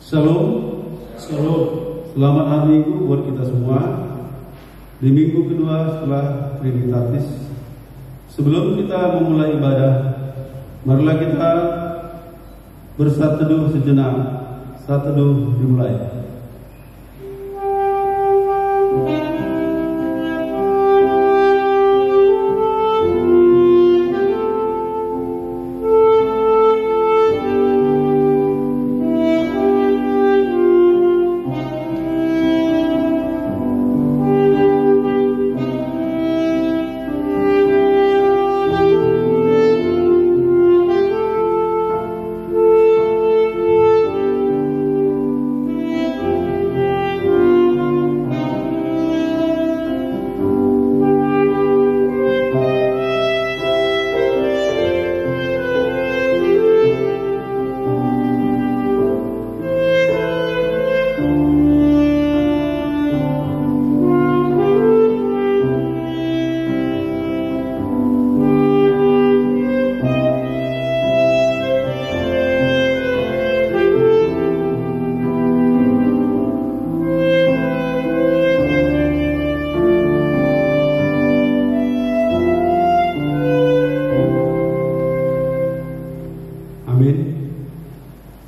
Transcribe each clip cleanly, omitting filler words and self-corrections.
Shalom. Shalom. Selamat hari Minggu buat kita semua. Di minggu kedua setelah Trinitatis. Sebelum kita memulai ibadah, marilah kita bersatu teduh sejenak. Saat teduh dimulai.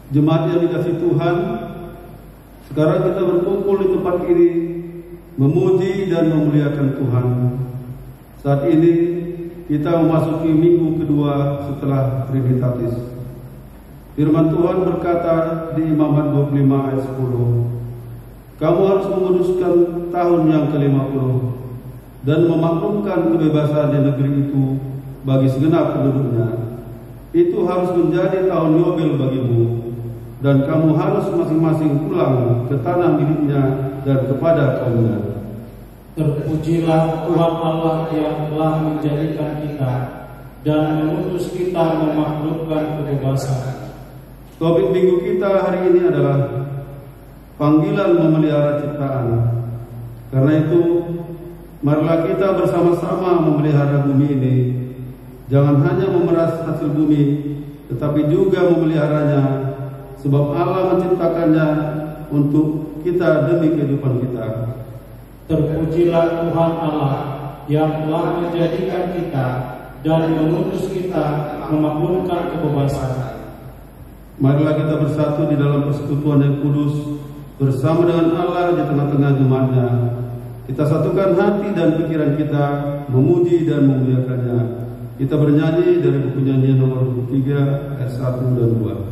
Jemaat yang dikasihi Tuhan, sekarang kita berkumpul di tempat ini memuji dan memuliakan Tuhan. Saat ini kita memasuki minggu kedua setelah Trinitatis. Firman Tuhan berkata di Imamat 25 ayat 10, kamu harus menguduskan tahun yang ke-50 dan memaklumkan kebebasan di negeri itu bagi segenap penduduknya. Itu harus menjadi tahun Yobel bagimu, dan kamu harus masing-masing pulang ke tanah miliknya dan kepada kaumnya. Terpujilah Tuhan Allah yang telah menjadikan kita dan mengutus kita memaklumkan kebebasan. Topik minggu kita hari ini adalah panggilan memelihara ciptaan. Karena itu, marilah kita bersama-sama memelihara bumi ini. Jangan hanya memeras hasil bumi, tetapi juga memeliharanya. Sebab Allah menciptakannya untuk kita demi kehidupan kita. Terpujilah Tuhan Allah yang telah menjadikan kita dan mengutus kita memaklumkan kebebasan. Marilah kita bersatu di dalam persekutuan yang kudus bersama dengan Allah di tengah-tengah jemaatnya. Kita satukan hati dan pikiran kita memuji dan memuliakannya. Kita bernyanyi dari buku nyanyian nomor 23 ayat 1 dan 2.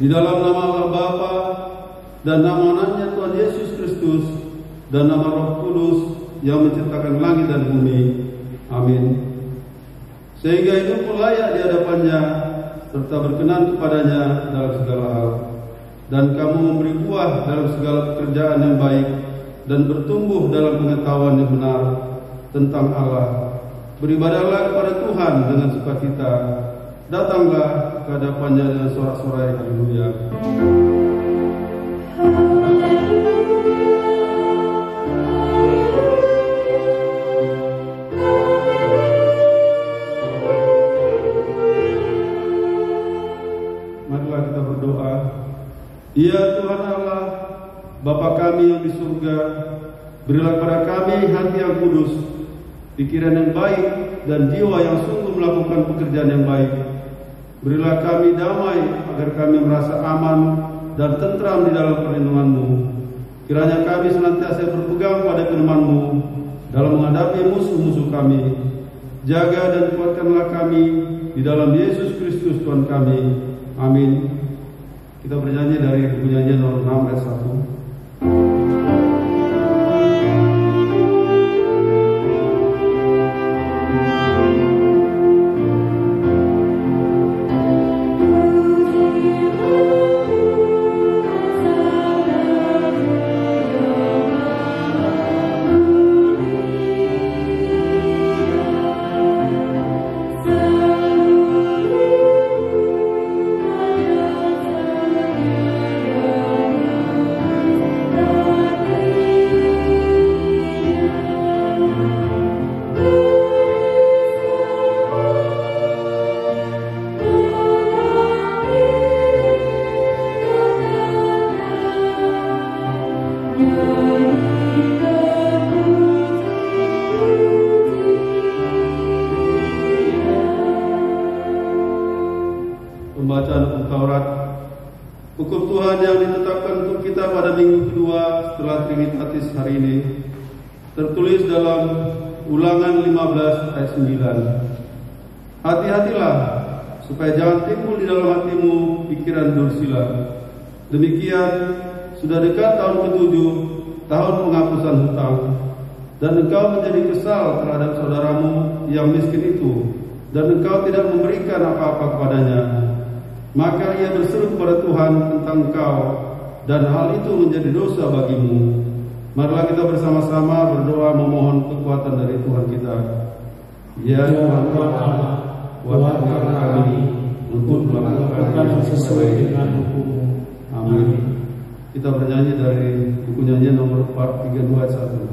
Di dalam nama Allah Bapa dan nama anaknya Tuhan Yesus Kristus dan nama Roh Kudus yang menciptakan langit dan bumi. Amin. Sehingga hidupmu layak di hadapannya serta berkenan kepadanya dalam segala hal. Dan kamu memberi buah dalam segala pekerjaan yang baik dan bertumbuh dalam pengetahuan yang benar tentang Allah. Beribadahlah kepada Tuhan dengan sukacita datanglah ke hadapannya dengan sorak-sorai haleluya. Marilah kita berdoa. Ya Tuhan Allah, Bapa kami yang di surga, berilah kepada kami hati yang kudus, pikiran yang baik, dan jiwa yang sungguh melakukan pekerjaan yang baik. Berilah kami damai agar kami merasa aman dan tentram di dalam perlindungan-Mu. Kiranya kami senantiasa berpegang pada firman-Mu dalam menghadapi musuh-musuh kami. Jaga dan kuatkanlah kami di dalam Yesus Kristus Tuhan kami. Amin. Kita bernyanyi dari buku nyanyian nomor 6 ayat 1. Pembacaan hukum Taurat. Hukum Tuhan yang ditetapkan untuk kita pada minggu kedua setelah Trinitatis hari ini tertulis dalam Ulangan 15 ayat 9. Hati-hatilah supaya jangan timbul di dalam hatimu pikiran dursila. Demikian sudah dekat tahun ke-7, tahun penghapusan hutang, dan engkau menjadi kesal terhadap saudaramu yang miskin itu, dan engkau tidak memberikan apa-apa kepadanya. Maka ia berseru kepada Tuhan tentang engkau, dan hal itu menjadi dosa bagimu. Marilah kita bersama-sama berdoa memohon kekuatan dari Tuhan kita. Ya Tuhan Allah, kuatkan kami untuk melakukan sesuai dengan hukum-Mu. Amin. Kita bernyanyi dari buku nyanyian nomor 432 ayat 1.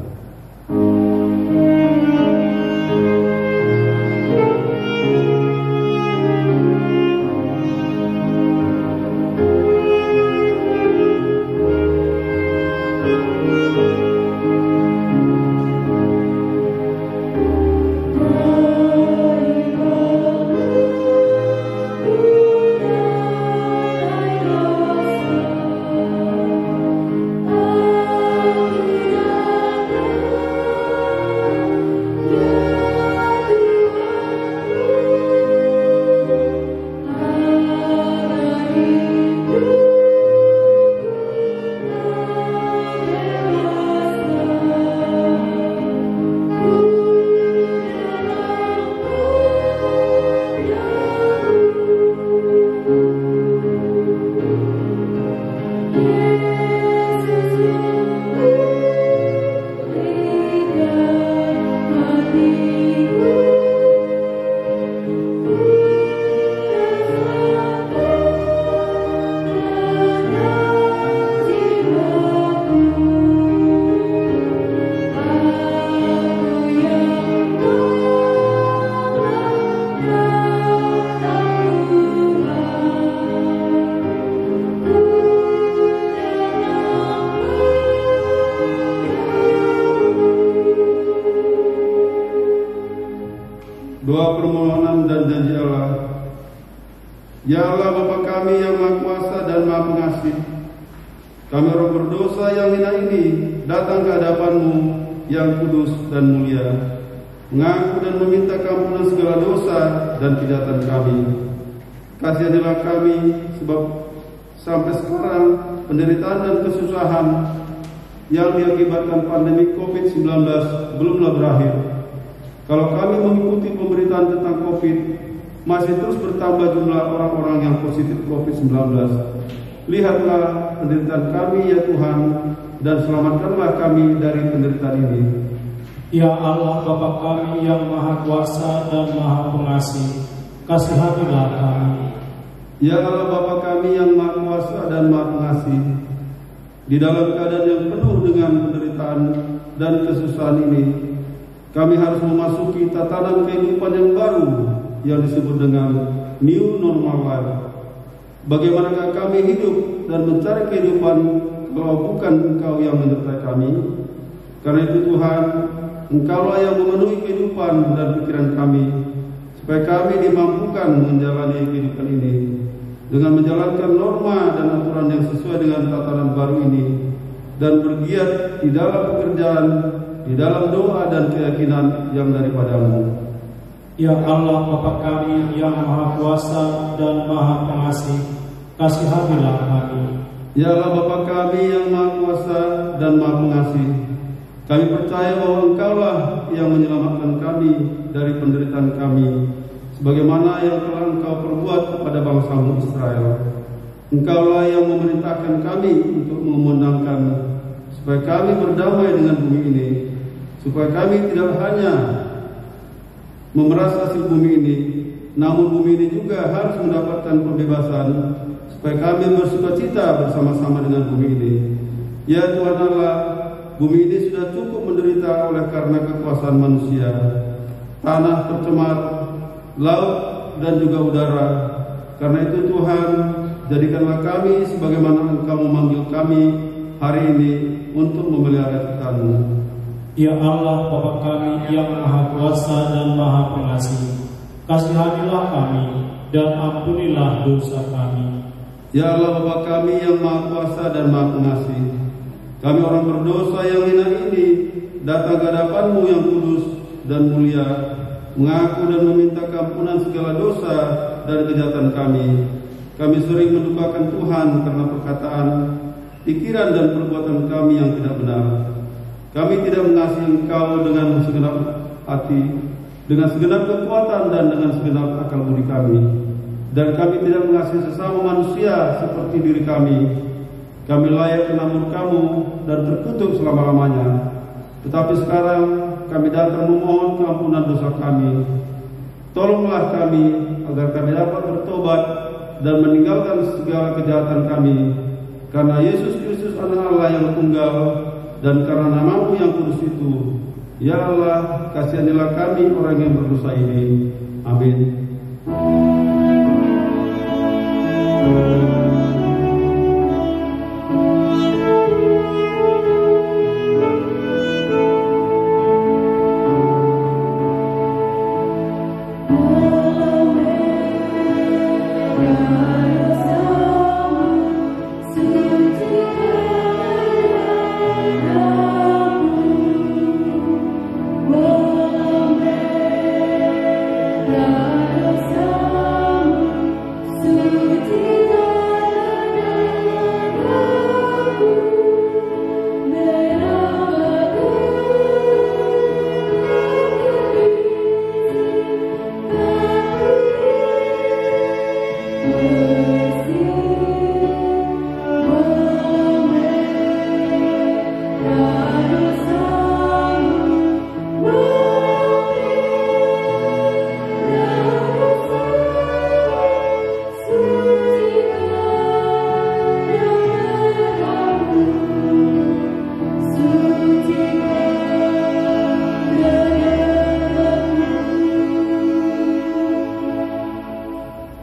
Doa permohonan dan janji Allah. Ya Allah Bapa kami yang Maha Kuasa dan Maha Pengasih, kami orang berdosa yang hina ini datang ke hadapan-Mu yang kudus dan mulia, mengaku dan meminta keampunan segala dosa dan kejahatan kami. Kasihanilah kami, sebab sampai sekarang penderitaan dan kesusahan yang diakibatkan pandemi COVID-19 belumlah berakhir. Kalau kami mengikuti pemberitaan tentang COVID, masih terus bertambah jumlah orang-orang yang positif COVID-19. Lihatlah penderitaan kami ya Tuhan, dan selamatkanlah kami dari penderitaan ini. Ya Allah Bapa kami yang Maha Kuasa dan Maha Pengasih, kasihanilah kami. Ya Allah Bapa kami yang Maha Kuasa dan Maha Pengasih, di dalam keadaan yang penuh dengan penderitaan dan kesusahan ini, kami harus memasuki tatanan kehidupan yang baru yang disebut dengan new normal life. Bagaimanakah kami hidup dan mencari kehidupan kalau bukan Engkau yang menyertai kami? Karena itu Tuhan, Engkaulah yang memenuhi kehidupan dan pikiran kami, supaya kami dimampukan menjalani kehidupan ini dengan menjalankan norma dan aturan yang sesuai dengan tatanan baru ini, dan bergiat di dalam pekerjaan, di dalam doa dan keyakinan yang daripada-Mu. Ya Allah Bapa kami yang Maha Kuasa dan Maha Pengasih, kasihanilah kami. Ya Allah Bapa kami yang Maha Kuasa dan Maha Pengasih, kami percaya bahwa Engkaulah yang menyelamatkan kami dari penderitaan kami, sebagaimana yang telah Engkau perbuat kepada bangsa-Mu Israel. Engkaulah yang memerintahkan kami untuk mengumandangkan supaya kami berdamai dengan bumi ini, supaya kami tidak hanya memeras hasil bumi ini, namun bumi ini juga harus mendapatkan pembebasan, supaya kami bersukacita bersama-sama dengan bumi ini. Ya Tuhan Allah, bumi ini sudah cukup menderita oleh karena kekuasaan manusia. Tanah tercemar, laut dan juga udara. Karena itu Tuhan, jadikanlah kami sebagaimana Engkau memanggil kami hari ini untuk memelihara ciptaan-Mu. Ya Allah Bapa kami yang Maha Kuasa dan Maha Pengasih, kasihanilah kami dan ampunilah dosa kami. Ya Allah Bapa kami yang Maha Kuasa dan Maha Pengasih, kami orang berdosa yang hina ini datang ke hadapan-Mu yang kudus dan mulia, mengaku dan meminta keampunan segala dosa dan kejahatan kami. Kami sering mendukakan Tuhan karena perkataan, pikiran dan perbuatan kami yang tidak benar. Kami tidak mengasihi Engkau dengan segenap hati, dengan segenap kekuatan dan dengan segenap akal budi kami. Dan kami tidak mengasihi sesama manusia seperti diri kami. Kami layak kena murka-Mu dan terkutuk selama-lamanya. Tetapi sekarang kami datang memohon keampunan dosa kami. Tolonglah kami agar kami dapat bertobat dan meninggalkan segala kejahatan kami. Karena Yesus Kristus Anak Allah yang tunggal, dan karena nama-Mu yang kudus itu. Ya Allah, kasihanilah kami orang yang berdosa ini. Amin.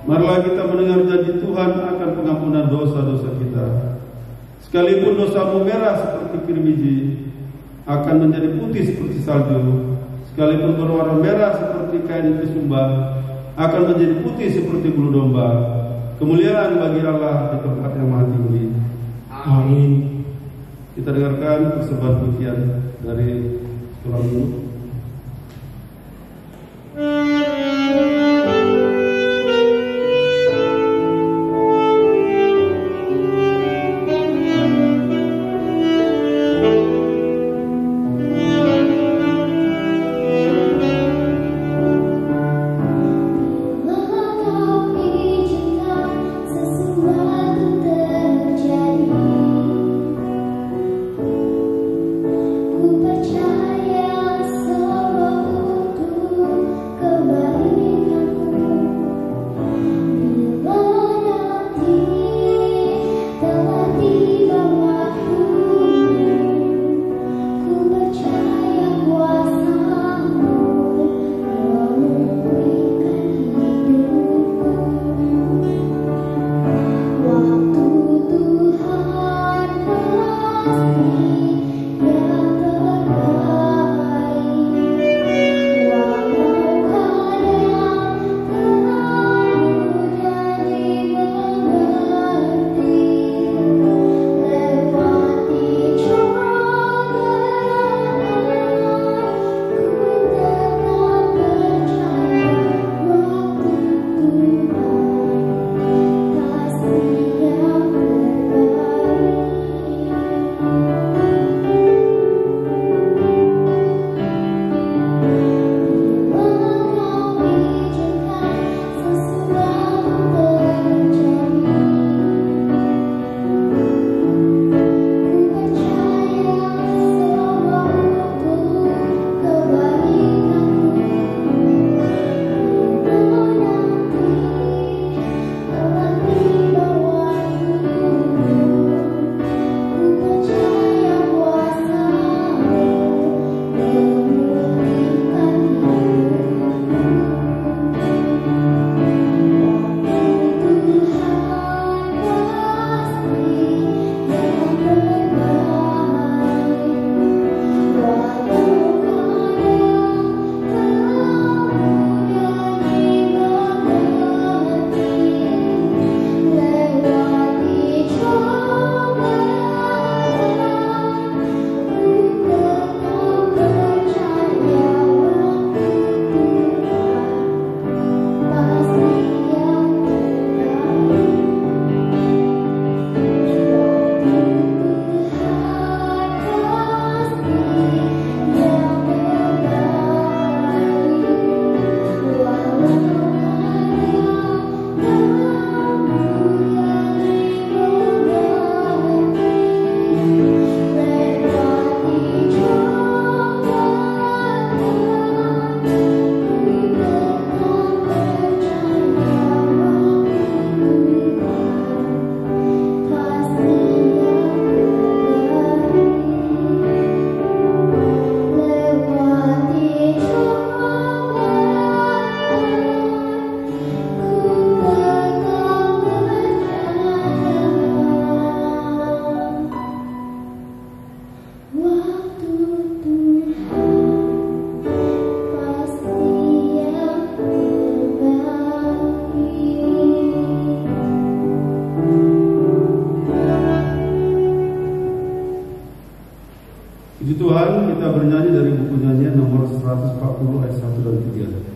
Marilah kita mendengar janji Tuhan akan pengampunan dosa-dosa kita. Sekalipun dosamu merah seperti kirmiji, akan menjadi putih seperti salju. Sekalipun berwarna merah seperti kain kesumba, akan menjadi putih seperti bulu domba. Kemuliaan bagi Allah di tempat yang maha tinggi. Amin. Kita dengarkan persembahan pujian dari surah Nur. Ku percaya kita bernyanyi dari buku nyanyian nomor 140 ayat 1 dan 3.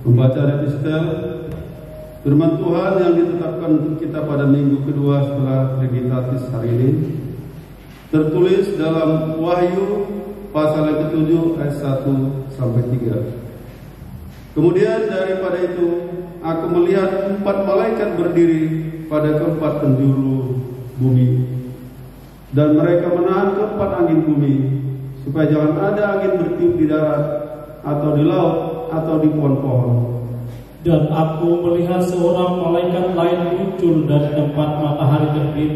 Pembacaan epistel firman Tuhan yang ditetapkan untuk kita pada minggu kedua setelah Trinitatis hari ini tertulis dalam Wahyu pasal yang ke-7 ayat 1 sampai 3. Kemudian daripada itu aku melihat 4 malaikat berdiri pada keempat penjuru bumi, dan mereka menahan keempat angin bumi supaya jangan ada angin bertiup di darat atau di laut atau di pohon-pohon. Dan aku melihat seorang malaikat lain muncul dari tempat matahari terbit.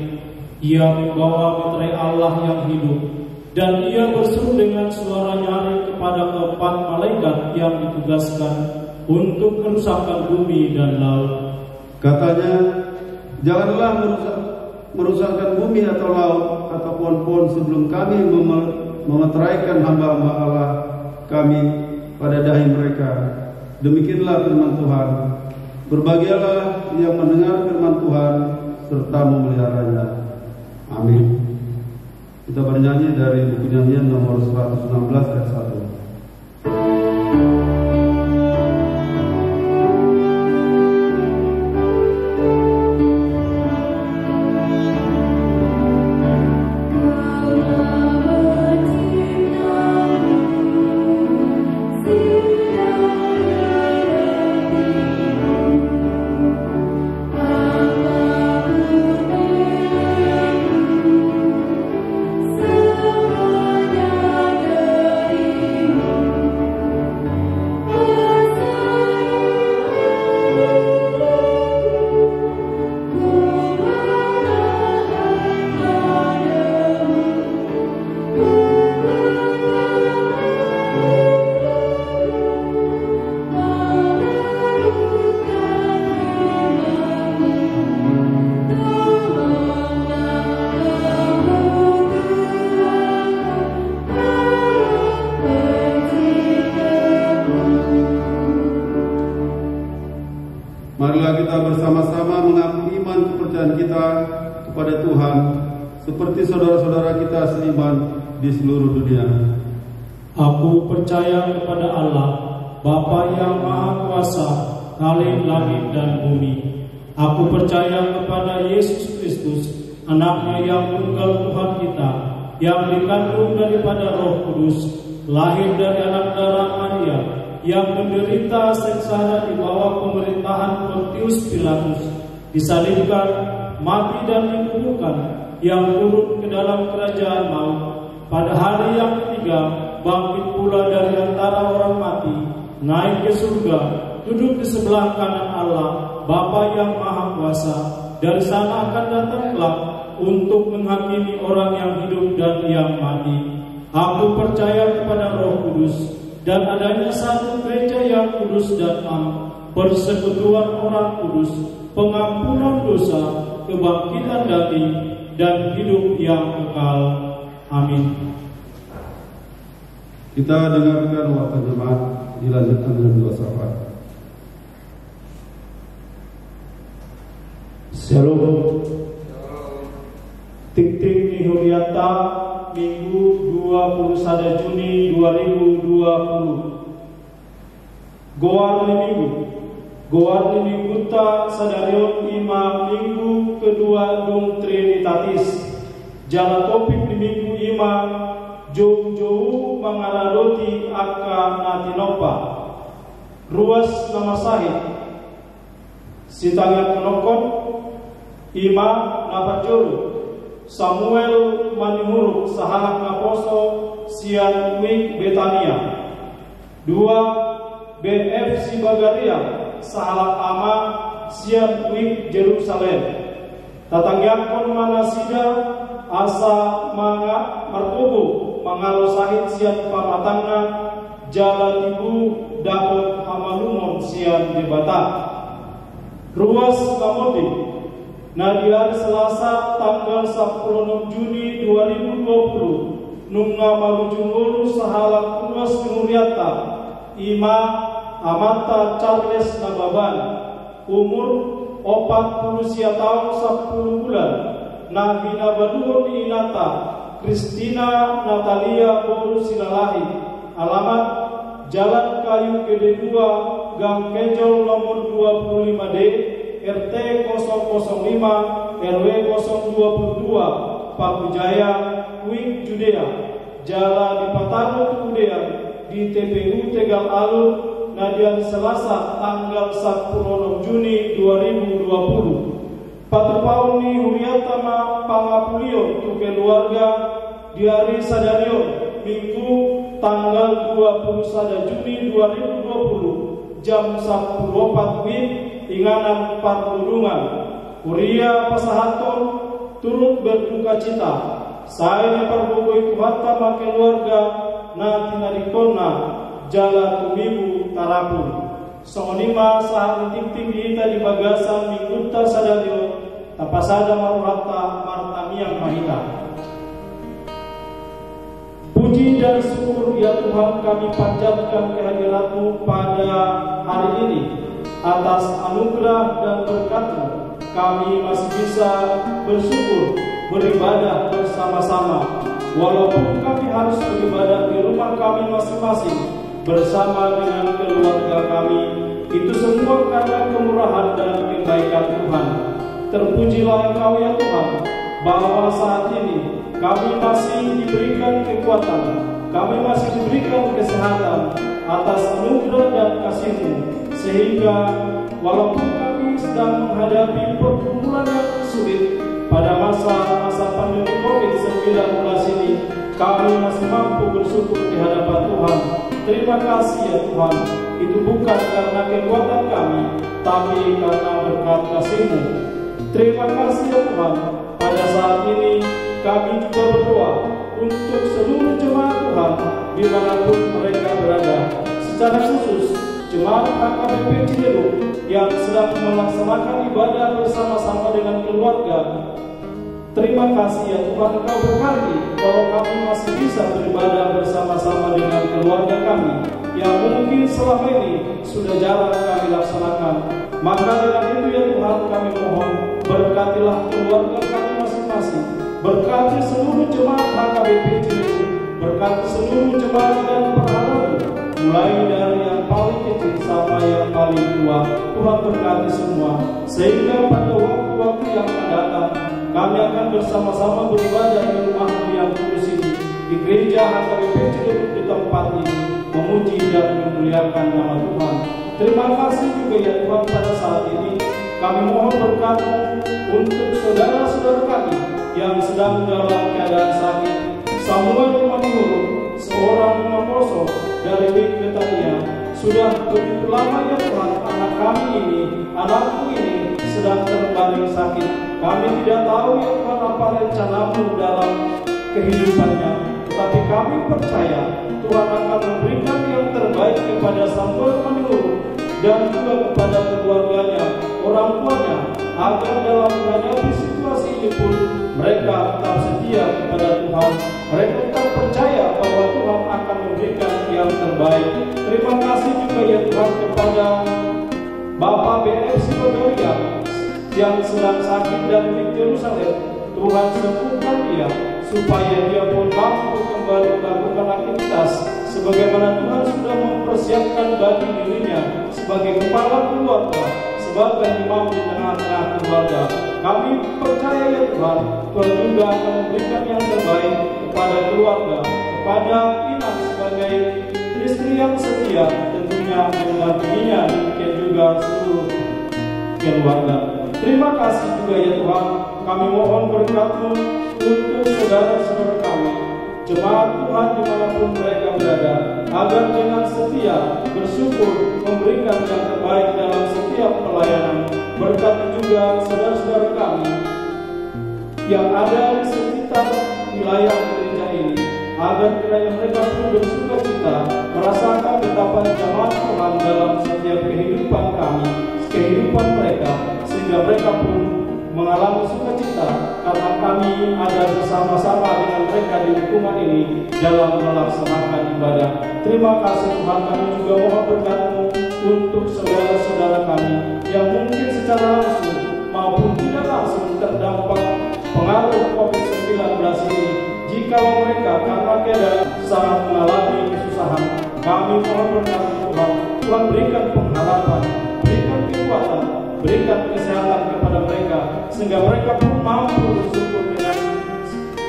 Ia membawa meterai Allah yang hidup, dan ia berseru dengan suara nyaring kepada keempat malaikat yang ditugaskan untuk merusakkan bumi dan laut. Katanya, janganlah merusakkan bumi atau laut atau pohon-pohon sebelum kami memeteraikan hamba-hamba Allah kami pada dahi mereka. Demikianlah firman Tuhan. Berbahagialah yang mendengar firman Tuhan serta memeliharanya. Amin. Kita bernyanyi dari buku nyanyian nomor 116 ayat 1. Marilah kita bersama-sama mengaku iman kepercayaan kita kepada Tuhan seperti saudara-saudara kita seiman di seluruh dunia. Aku percaya kepada Allah, Bapa yang Maha Kuasa, Khalik langit dan bumi. Aku percaya kepada Yesus Kristus, Anaknya yang tunggal Tuhan kita, yang dikandung daripada Roh Kudus, lahir dari anak darah Maria, yang menderita sengsara di bawah pemerintahan Pontius Pilatus, disalibkan, mati dan dikuburkan, yang turun ke dalam kerajaan maut, pada hari yang ketiga bangkit pula dari antara orang mati, naik ke surga, duduk di sebelah kanan Allah, Bapa yang Maha Kuasa. Dari sana akan datang kelak untuk menghakimi orang yang hidup dan yang mati. Aku percaya kepada Roh Kudus, dan adanya satu gereja yang kudus dan am, persekutuan orang kudus, pengampunan dosa, kebangkitan daging, dan hidup yang kekal. Amin. Kita dengarkan waktu jemaat dilanjutkan dengan doa syafaat. Shalom. Tik tik nihuriata Minggu 21 Juni 2020. Goarni Minggu ta sadarion ima minggu kedua dung Trinitatis. Jala topik di minggu ima jauh mengaradoti aka natinopa. Ruas nama sahid Sitangya kenokon ima nabarjolu Samuel Manimuruk sahanak ngaposo sian wik Betania. 2 BF Sibagaria sahalak ama sian wik Jerusalem. Tatangyakon manasida asa manga martubu mangalo sahid sian pamatangna jala tibu dapat hamalumon sian debata. Ruas Kamodi Nadiar Selasa tanggal 10 Juni 2020 Nunga marujungulu sahalak ruas Nuriata Ima Amata Charles Nababan umur 40 tahun 10 bulan Nahina Baduhun Inata Kristina Natalia Boru Silalahi. Alamat Jalan Kayu Gede 2 Gang Kejol nomor 25D RT 005 RW 022 Pakujaya Wing Judea. Jala di Patano Judea di TPU Tegal Alur Nadian Selasa tanggal 10 Juni 2020. Patupauni Huriatama Pangapulio tu keluarga di hari Sadario Minggu tanggal 21 Juni 2020 jam 10.04 WIB Inganan Parpudungan. Uria Pasahaton turut berduka cita. Saya di Parpugoi Kuhatama keluarga na tinarikona jala tumibu tarapun. Songonima saat ting-ting diita di bagasan mingguta sadario tapasada maruhata martamiang mahita. Puji dan syukur ya Tuhan kami panjatkan kehadirat-Mu pada hari ini. Atas anugerah dan berkat-Mu kami masih bisa bersyukur beribadah bersama-sama. Walaupun kami harus beribadah di rumah kami masing-masing bersama dengan keluarga kami, itu semua karena kemurahan dan kebaikan Tuhan. Terpujilah Engkau ya Tuhan, bahwa saat ini kami masih diberikan kekuatan, kami masih diberikan kesehatan atas anugerah dan kasih-Mu, sehingga walaupun kami sedang menghadapi pergumulan yang sulit pada masa-masa pandemi COVID-19 ini, kami masih mampu bersyukur di hadapan Tuhan. Terima kasih ya Tuhan, itu bukan karena kekuatan kami, tapi karena berkat kasih-Mu. Terima kasih ya Tuhan, pada saat ini kami juga berdoa untuk seluruh jemaat Tuhan dimanapun mereka berada. Secara khusus jemaat HKBP Ciledug yang sedang melaksanakan ibadah bersama-sama dengan keluarga. Terima kasih ya Tuhan, Engkau berkati kalau kami masih bisa beribadah bersama-sama dengan keluarga kami yang mungkin selama ini sudah jarang kami laksanakan. Maka dengan itu ya Tuhan kami mohon, berkatilah keluarga kami masing-masing, berkati seluruh jemaat HKBP Ciledug, berkati seluruh jemaat dan perharapan, mulai dari yang paling kecil sampai yang paling tua. Tuhan berkati semua, sehingga pada waktu-waktu yang akan datang kami akan bersama-sama beribadah di rumah yang kudus ini, di gereja HKBP Ciledug di tempat ini, memuji dan memuliakan nama Tuhan. Terima kasih juga ya Tuhan, pada saat ini kami mohon berkat-Mu untuk saudara-saudara kami yang sedang dalam keadaan sakit. Samuel Manimuruk, seorang ngaposo dari Wik Betania, sudah begitu lama ya Tuhan, anak kami ini, anakku ini sedang terbaring sakit. Kami tidak tahu ya Tuhan apa rencana-Mu dalam kehidupannya, tetapi kami percaya Tuhan akan memberikan yang terbaik kepada Samuel Manimuruk dan juga kepada keluarganya, orang tuanya, agar dalam menghadapi situasi ini pun mereka tetap setia kepada Tuhan. Mereka tetap percaya bahwa Tuhan akan memberikan yang terbaik. Terima kasih juga ya Tuhan kepada Bapak BF Sibagaria yang sedang sakit dan di Yerusalem. Tuhan sembuhkan dia supaya dia pun mampu kembali melakukan aktivitas sebagaimana Tuhan sudah mempersiapkan bagi dirinya sebagai kepala keluarga, sebagai imam di tengah-tengah keluarga. Kami percaya ya Tuhan, Tuhan juga akan memberikan yang terbaik kepada keluarga, kepada Inang sebagai istri yang setia, tentunya mendampinginya, demikian juga seluruh keluarga. Terima kasih juga ya Tuhan, kami mohon berkat-Mu untuk saudara-saudara kami, jemaat Tuhan dimanapun mereka berada, agar dengan setia bersyukur memberikan yang terbaik dalam setiap pelayanan. Berkati juga saudara-saudara kami yang ada di sekitar wilayah gereja ini, agar kiranya mereka pun bersuka cita merasakan betapa jamaat Tuhan dalam setiap kehidupan kami, kehidupan mereka, sehingga mereka pun mengalami sukacita karena kami ada bersama-sama dengan mereka di lingkungan ini dalam melaksanakan ibadah. Terima kasih Tuhan, kami juga mohon berkat-Mu untuk saudara-saudara kami yang mungkin secara langsung maupun tidak langsung terdampak pengaruh COVID-19 ini. Jika mereka karena keadaan sangat mengalami kesusahan, kami mohon berkat Tuhan, Tuhan berikan pengharapan, berikan kekuatan, berikan kesehatan kepada mereka, sehingga mereka pun mampu bersyukur dengan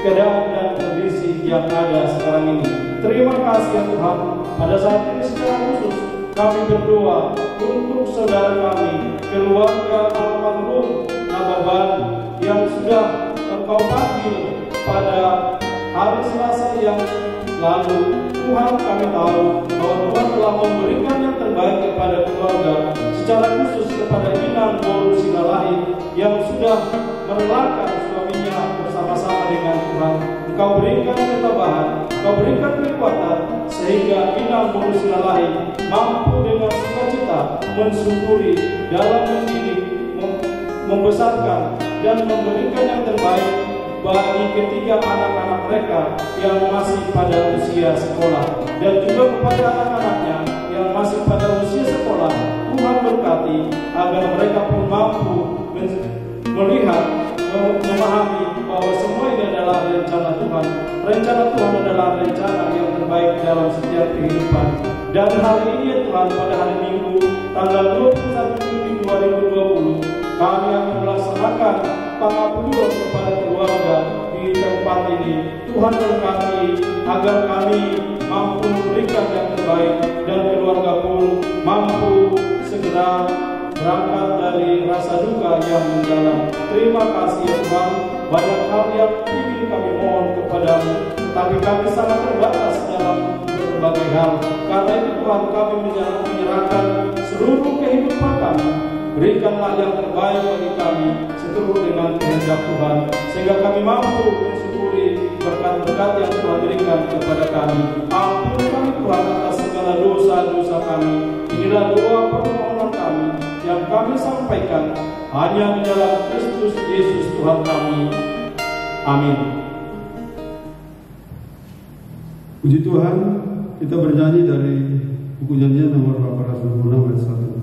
keadaan dan kondisi yang ada sekarang ini. Terima kasih ya Tuhan. Pada saat ini secara khusus kami berdoa untuk saudara kami, keluarga almarhum Nababan yang sudah Engkau panggil pada hari Selasa yang lalu. Tuhan, kami tahu bahwa Tuhan telah memberikan yang terbaik kepada keluarga, secara khusus kepada Inang Boru Silalahi yang sudah merelakan suaminya bersama-sama dengan Tuhan. Engkau berikan ketabahan, Engkau berikan kekuatan, sehingga Inang Boru Silalahi mampu dengan sukacita mensyukuri dalam mendidik, membesarkan dan memberikan yang terbaik bagi ketiga anak-anak mereka yang masih pada usia sekolah, dan juga kepada anak-anaknya yang masih pada usia sekolah. Tuhan berkati agar mereka pun mampu melihat, memahami bahwa semua ini adalah rencana Tuhan. Rencana Tuhan adalah rencana yang terbaik dalam setiap kehidupan. Dan hari ini ya Tuhan, pada hari Minggu tanggal 21 Juni 2020, kami akan melaksanakan pengabdian kepada keluarga di tempat ini. Tuhan berkati agar kami mampu memberikan yang terbaik, dan keluarga pun mampu segera berangkat dari rasa duka yang mendalam. Terima kasih ya Tuhan. Banyak hal yang ingin kami mohon kepadamu, tapi kami sangat terbatas dalam berbagai hal. Karena itu Tuhan, kami menyerahkan seluruh kehidupan kami. Berikanlah yang terbaik bagi kami seturut dengan kehendak Tuhan, sehingga kami mampu mensyukuri berkat-berkat yang Tuhan berikan kepada kami. Ampuni kami Tuhan atas segala dosa-dosa kami. Inilah doa permohonan kami yang kami sampaikan hanya di dalam Kristus Yesus Tuhan kami. Amin. Puji Tuhan, kita bernyanyi dari buku nyanyian nomor 826 ayat 1.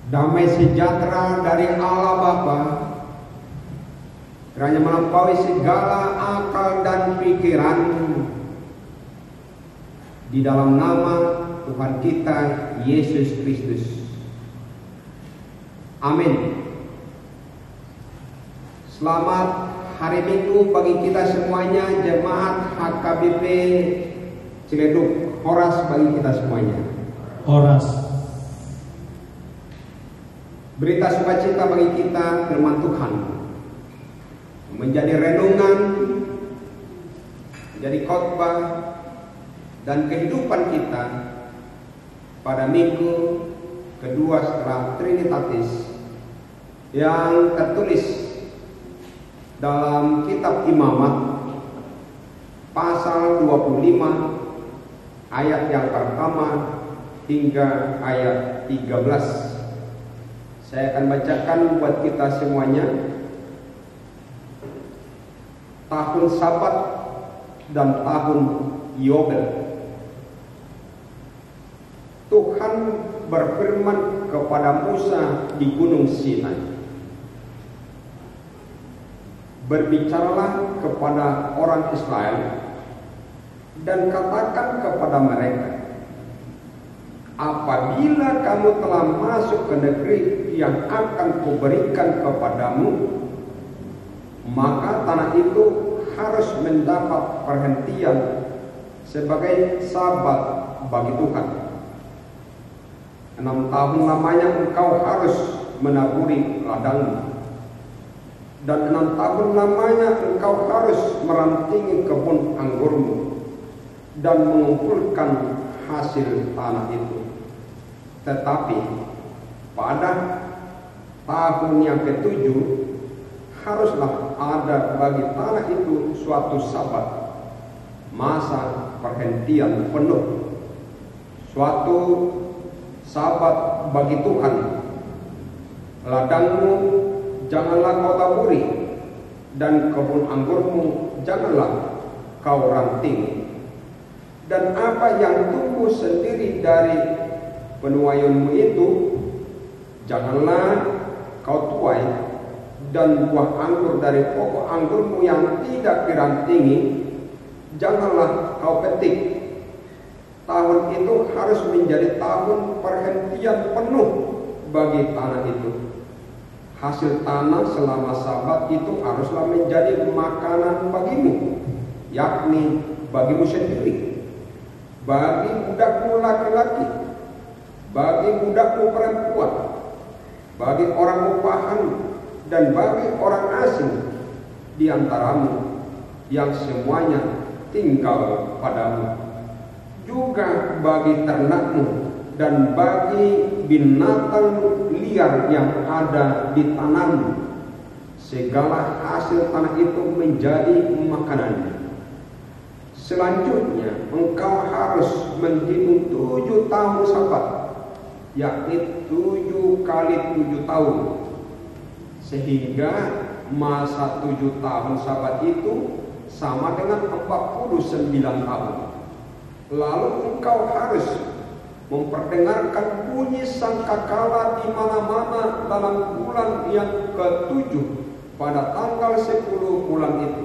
Damai sejahtera dari Allah Bapa, kiranya melampaui segala akal dan pikiran, di dalam nama Tuhan kita Yesus Kristus. Amin. Selamat hari Minggu bagi kita semuanya, jemaat HKBP Ciledug. Horas bagi kita semuanya. Horas. Berita sukacita bagi kita firman Tuhan menjadi renungan, menjadi khotbah dan kehidupan kita pada minggu kedua setelah Trinitatis yang tertulis dalam kitab Imamat pasal 25 ayat yang pertama hingga ayat 13. Saya akan bacakan buat kita semuanya. Tahun Sabat dan tahun Yobel. Tuhan berfirman kepada Musa di Gunung Sinai, berbicaralah kepada orang Israel dan katakan kepada mereka, apabila kamu telah masuk ke negeri yang akan kuberikan kepadamu, maka tanah itu harus mendapat perhentian sebagai sabat bagi Tuhan. 6 tahun lamanya engkau harus menaburi ladangmu, dan 6 tahun lamanya engkau harus merantingi kebun anggurmu dan mengumpulkan hasil tanah itu. Tetapi pada tahun yang ke-7 haruslah ada bagi tanah itu suatu sabat, masa perhentian penuh, suatu sabat bagi Tuhan. Ladangmu janganlah kau taburi, dan kebun anggurmu janganlah kau rantingi. Dan apa yang tumbuh sendiri dari penuaianmu itu janganlah kau tuai, dan buah anggur dari pokok anggurmu yang tidak dirantingi janganlah kau petik. Tahun itu harus menjadi tahun perhentian penuh bagi tanah itu. Hasil tanah selama sabat itu haruslah menjadi makanan bagimu, yakni bagimu sendiri, bagi budakmu laki-laki, bagi budakmu perempuan, bagi orang upahanmu, dan bagi orang asing di antaramu yang semuanya tinggal padamu, juga bagi ternakmu dan bagi binatang liar yang ada di tanahmu. Segala hasil tanah itu menjadi makanannya. Selanjutnya engkau harus menghitung 7 tahun sabat, yakni 7 kali 7 tahun, sehingga masa 7 tahun sabat itu sama dengan 49 tahun. Lalu engkau harus memperdengarkan bunyi sangkakala di mana-mana dalam bulan yang ke-7 pada tanggal 10 bulan itu.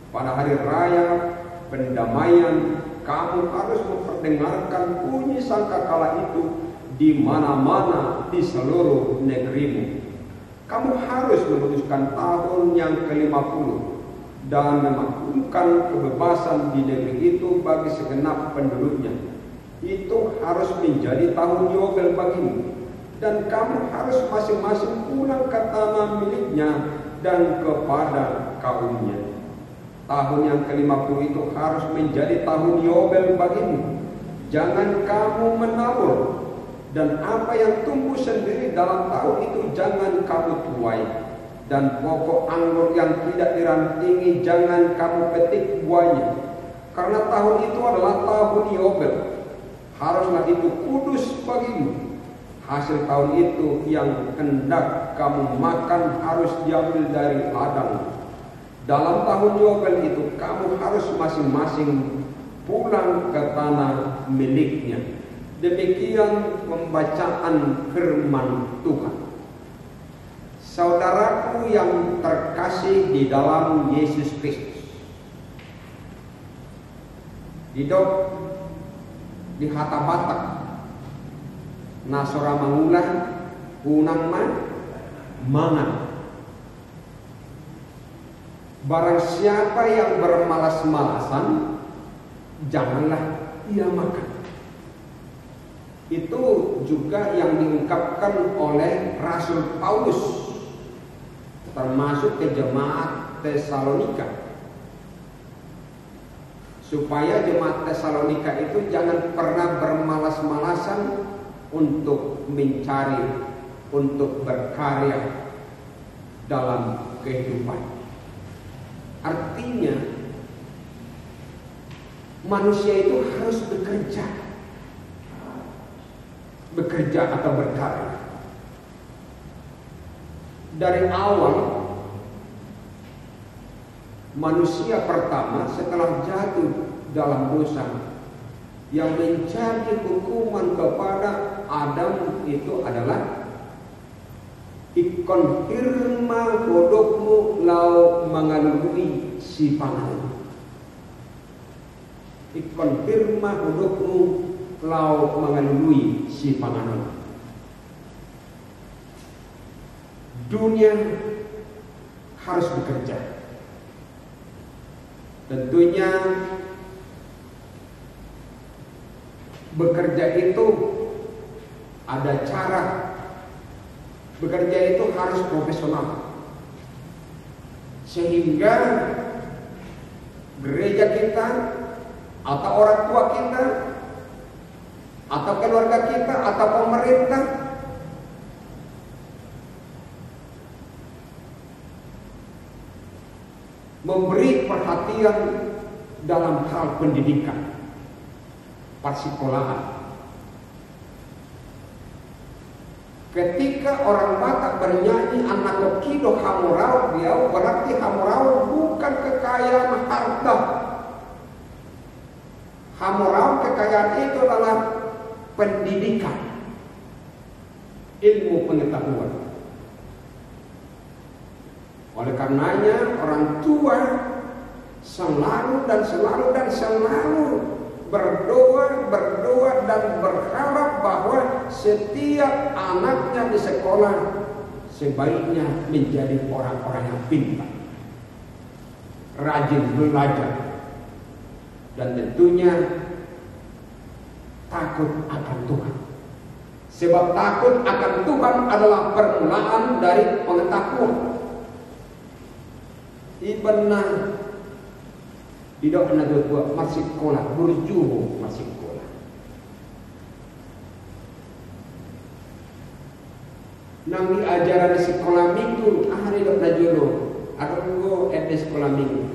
Pada hari raya pendamaian, kamu harus memperdengarkan bunyi sangkakala itu di mana-mana di seluruh negerimu. Kamu harus memutuskan tahun yang ke-50 dan memaklumkan kebebasan di negeri itu bagi segenap penduduknya. Itu harus menjadi tahun Yobel bagimu, dan kamu harus masing-masing pulang ke tanah miliknya dan kepada kaumnya. Tahun yang ke-50 itu harus menjadi tahun Yobel bagimu. Jangan kamu menabur, dan apa yang tumbuh sendiri dalam tahun itu jangan kamu tuai, dan pokok anggur yang tidak dirantingi jangan kamu petik buahnya, karena tahun itu adalah tahun Yobel. Haruslah itu kudus bagimu. Hasil tahun itu yang hendak kamu makan harus diambil dari ladang. Dalam tahun Yobel itu kamu harus masing-masing pulang ke tanah miliknya. Demikian pembacaan firman Tuhan. Saudaraku yang terkasih di dalam Yesus Kristus, hidup di Hata Batak, Nasora Mangulah, Unang mangan. Barang siapa yang bermalas-malasan, janganlah ia makan. Itu juga yang diungkapkan oleh Rasul Paulus termasuk ke jemaat Tesalonika, supaya jemaat Tesalonika itu jangan pernah bermalas-malasan untuk mencari, untuk berkarya dalam kehidupan. Artinya manusia itu harus bekerja atau berkarya. Dari awal manusia pertama setelah jatuh dalam dosa, yang menjadi hukuman kepada Adam itu adalah ikon firma godokmu lau mengalui si pangan. Ikon firma godokmu lau mengalui si pangan. Dunia harus bekerja. Tentunya bekerja itu ada cara. Bekerja itu harus profesional. Sehingga gereja kita atau orang tua kita atau keluarga kita atau pemerintah memberi perhatian dalam hal pendidikan, persekolahan. Ketika orang Batak bernyanyi anak lokido hamurau, dia berarti hamurau bukan kekayaan harta. Hamurau kekayaan itu adalah pendidikan, ilmu pengetahuan. Oleh karenanya orang tua selalu berdoa dan berharap bahwa setiap anaknya di sekolah sebaiknya menjadi orang-orang yang pintar, rajin belajar, dan tentunya takut akan Tuhan. Sebab takut akan Tuhan adalah permulaan dari pengetahuan. Ibana tidak pernah buat masih sekolah, berjuang masih sekolah. Nang diajaran di sekolah minggu, hari dok najolo, atau di sekolah minggu.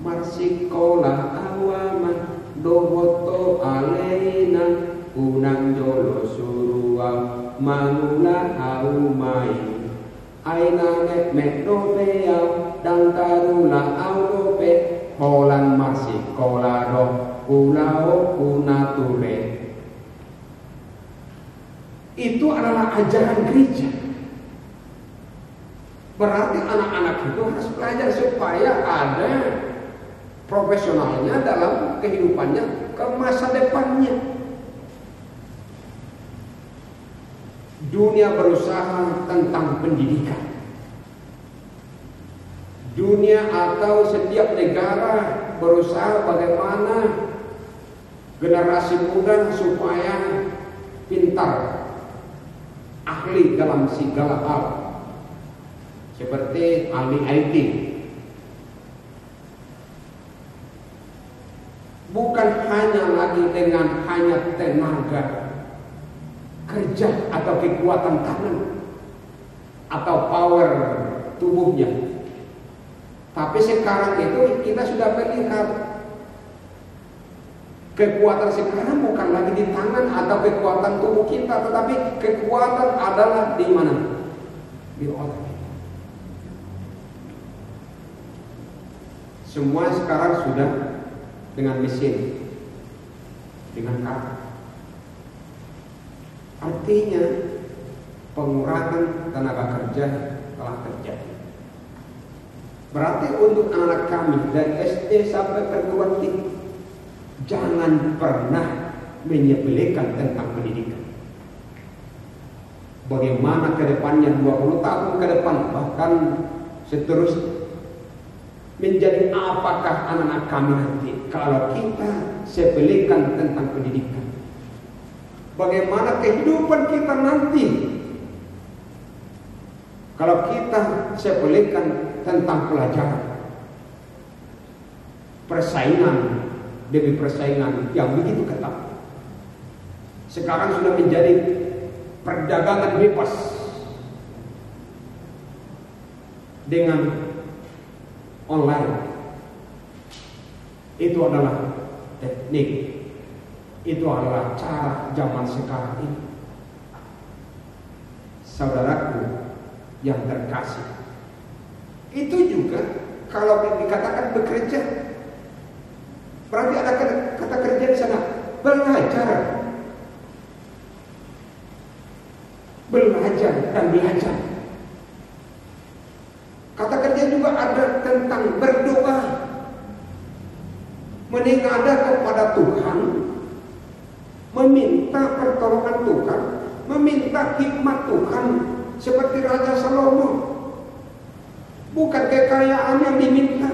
Masih sekolah awaman, dohoto alena, unang jolo suruah, manula haumai. Aina mek dopeau dan tarula aurope holan masih kolado ulao kunature. Itu adalah ajaran gereja. Berarti anak-anak itu harus belajar supaya ada profesionalnya dalam kehidupannya ke masa depannya. Dunia berusaha tentang pendidikan. Dunia atau setiap negara berusaha bagaimana generasi muda supaya pintar, ahli dalam segala hal, seperti ahli IT. Bukan hanya lagi dengan hanya tenaga kerja atau kekuatan tangan atau power tubuhnya, tapi sekarang itu kita sudah melihat kekuatan sekarang bukan lagi di tangan atau kekuatan tubuh kita, tetapi kekuatan adalah di mana? Di otak. Semua sekarang sudah dengan mesin, dengan karat. Artinya pengurangan tenaga kerja telah terjadi. Berarti untuk anak kami dari SD sampai perguruan tinggi, jangan pernah menyepelekan tentang pendidikan. Bagaimana ke depannya 20 tahun ke depan, bahkan seterusnya, menjadi apakah anak-anak kami nanti kalau kita sepelekan tentang pendidikan. bagaimana kehidupan kita nanti kalau kita sepelekan tentang pelajaran. Persaingan demi persaingan yang begitu ketat. Sekarang sudah menjadi perdagangan bebas dengan online. Itu adalah teknik, itu adalah cara zaman sekarang ini. Saudaraku yang terkasih, itu juga kalau dikatakan bekerja, berarti ada kata kerja di sana. Belajar dan belajar. Kata kerja juga ada tentang berdoa, menengada kepada Tuhan, meminta pertolongan Tuhan, meminta hikmat Tuhan, seperti Raja Salomo. Bukan kekayaan yang diminta,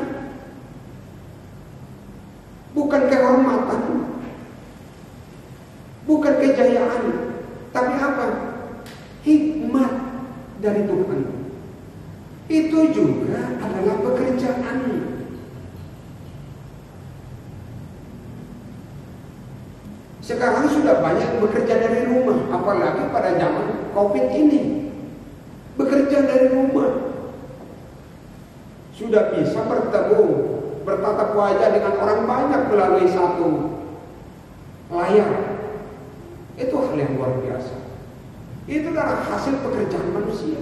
bukan kehormatan, bukan kejayaan, tapi apa? Hikmat dari Tuhan. Itu juga adalah pekerjaan. Sekarang sudah banyak bekerja dari rumah, apalagi pada zaman COVID ini. Bekerja dari rumah, sudah bisa bertemu, bertatap wajah dengan orang banyak melalui satu layar. Itu hal yang luar biasa. Itu adalah hasil pekerjaan manusia.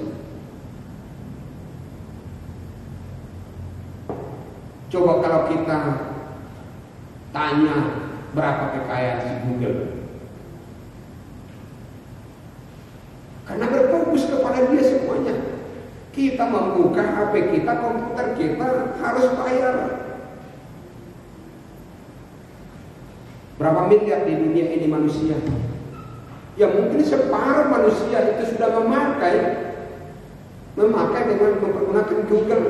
Coba kalau kita tanya berapa kekayaan si Google, karena berfokus kepada dia semuanya. Kita membuka HP kita, komputer kita harus bayar. Berapa miliar di dunia ini manusia? Ya mungkin separuh manusia itu sudah memakai dengan menggunakan Google.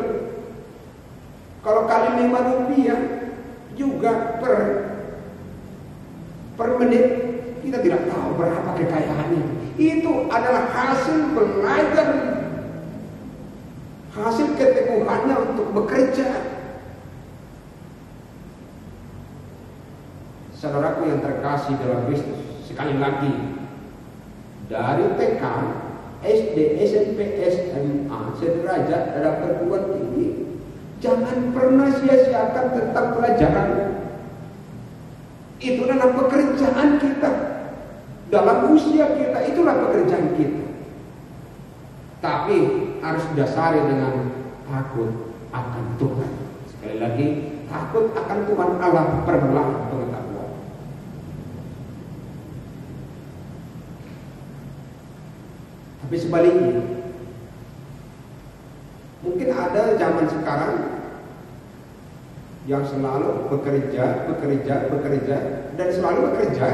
Kalau kali 5 rupiah juga per menit, kita tidak tahu berapa kekayaannya. Itu adalah hasil belajar, hasil keteguhannya untuk bekerja. Saudaraku yang terkasih dalam Kristus, sekali lagi, dari TK, SD, SMP, SMA, sederajat ada perguruan tinggi, jangan pernah sia-siakan tentang pelajaran. Itu adalah pekerjaan kita. Dalam usia kita, itulah pekerjaan kita. Tapi harus didasari dengan takut akan Tuhan. Sekali lagi, takut akan Tuhan Allah permulaan pengetahuan. Tapi sebaliknya, mungkin ada zaman sekarang yang selalu bekerja dan selalu bekerja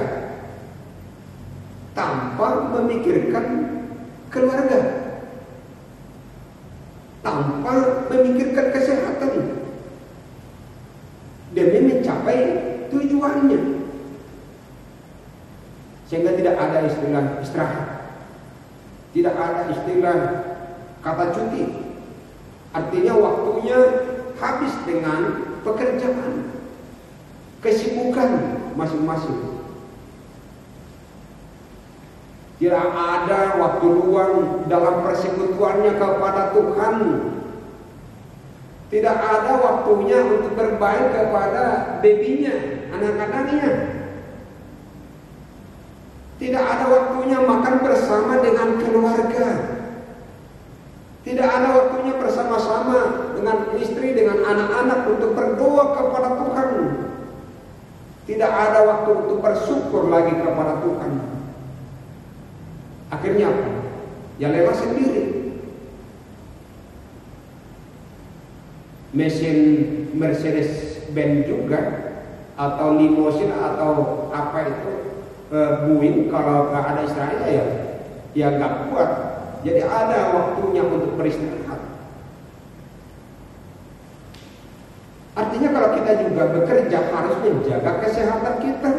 tanpa memikirkan keluarga, tanpa memikirkan kesehatan demi mencapai tujuannya, sehingga tidak ada istilah istirahat, tidak ada istilah kata cuti. Artinya waktunya habis dengan pekerjaan, kesibukan masing-masing. Tidak ada waktu luang dalam persekutuannya kepada Tuhan. Tidak ada waktunya untuk berbaik kepada babynya, anak-anaknya. Tidak ada waktunya makan bersama dengan keluarga. Tidak ada waktunya bersama-sama dengan istri, dengan anak-anak untuk berdoa kepada Tuhan. Tidak ada waktu untuk bersyukur lagi kepada Tuhan. Akhirnya apa? Ya lelah sendiri. Mesin Mercedes-Benz juga, atau limosin, atau apa itu, Boeing, kalau nggak ada istilahnya ya nggak kuat. Jadi ada waktunya untuk beristirahat. Artinya kalau kita juga bekerja harus menjaga kesehatan kita.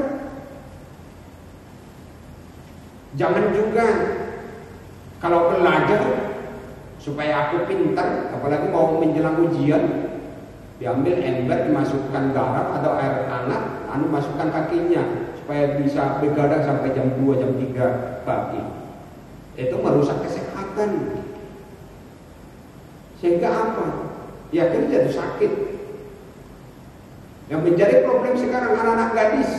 Jangan juga kalau belajar supaya aku pintar, apalagi mau menjelang ujian, diambil ember, dimasukkan garam atau air hangat, masukkan kakinya supaya bisa begadang sampai jam 2, jam 3 pagi. Itu merusak kesehatan. Sehingga apa? Ya akhirnya jatuh sakit. Yang menjadi problem sekarang anak-anak gadis,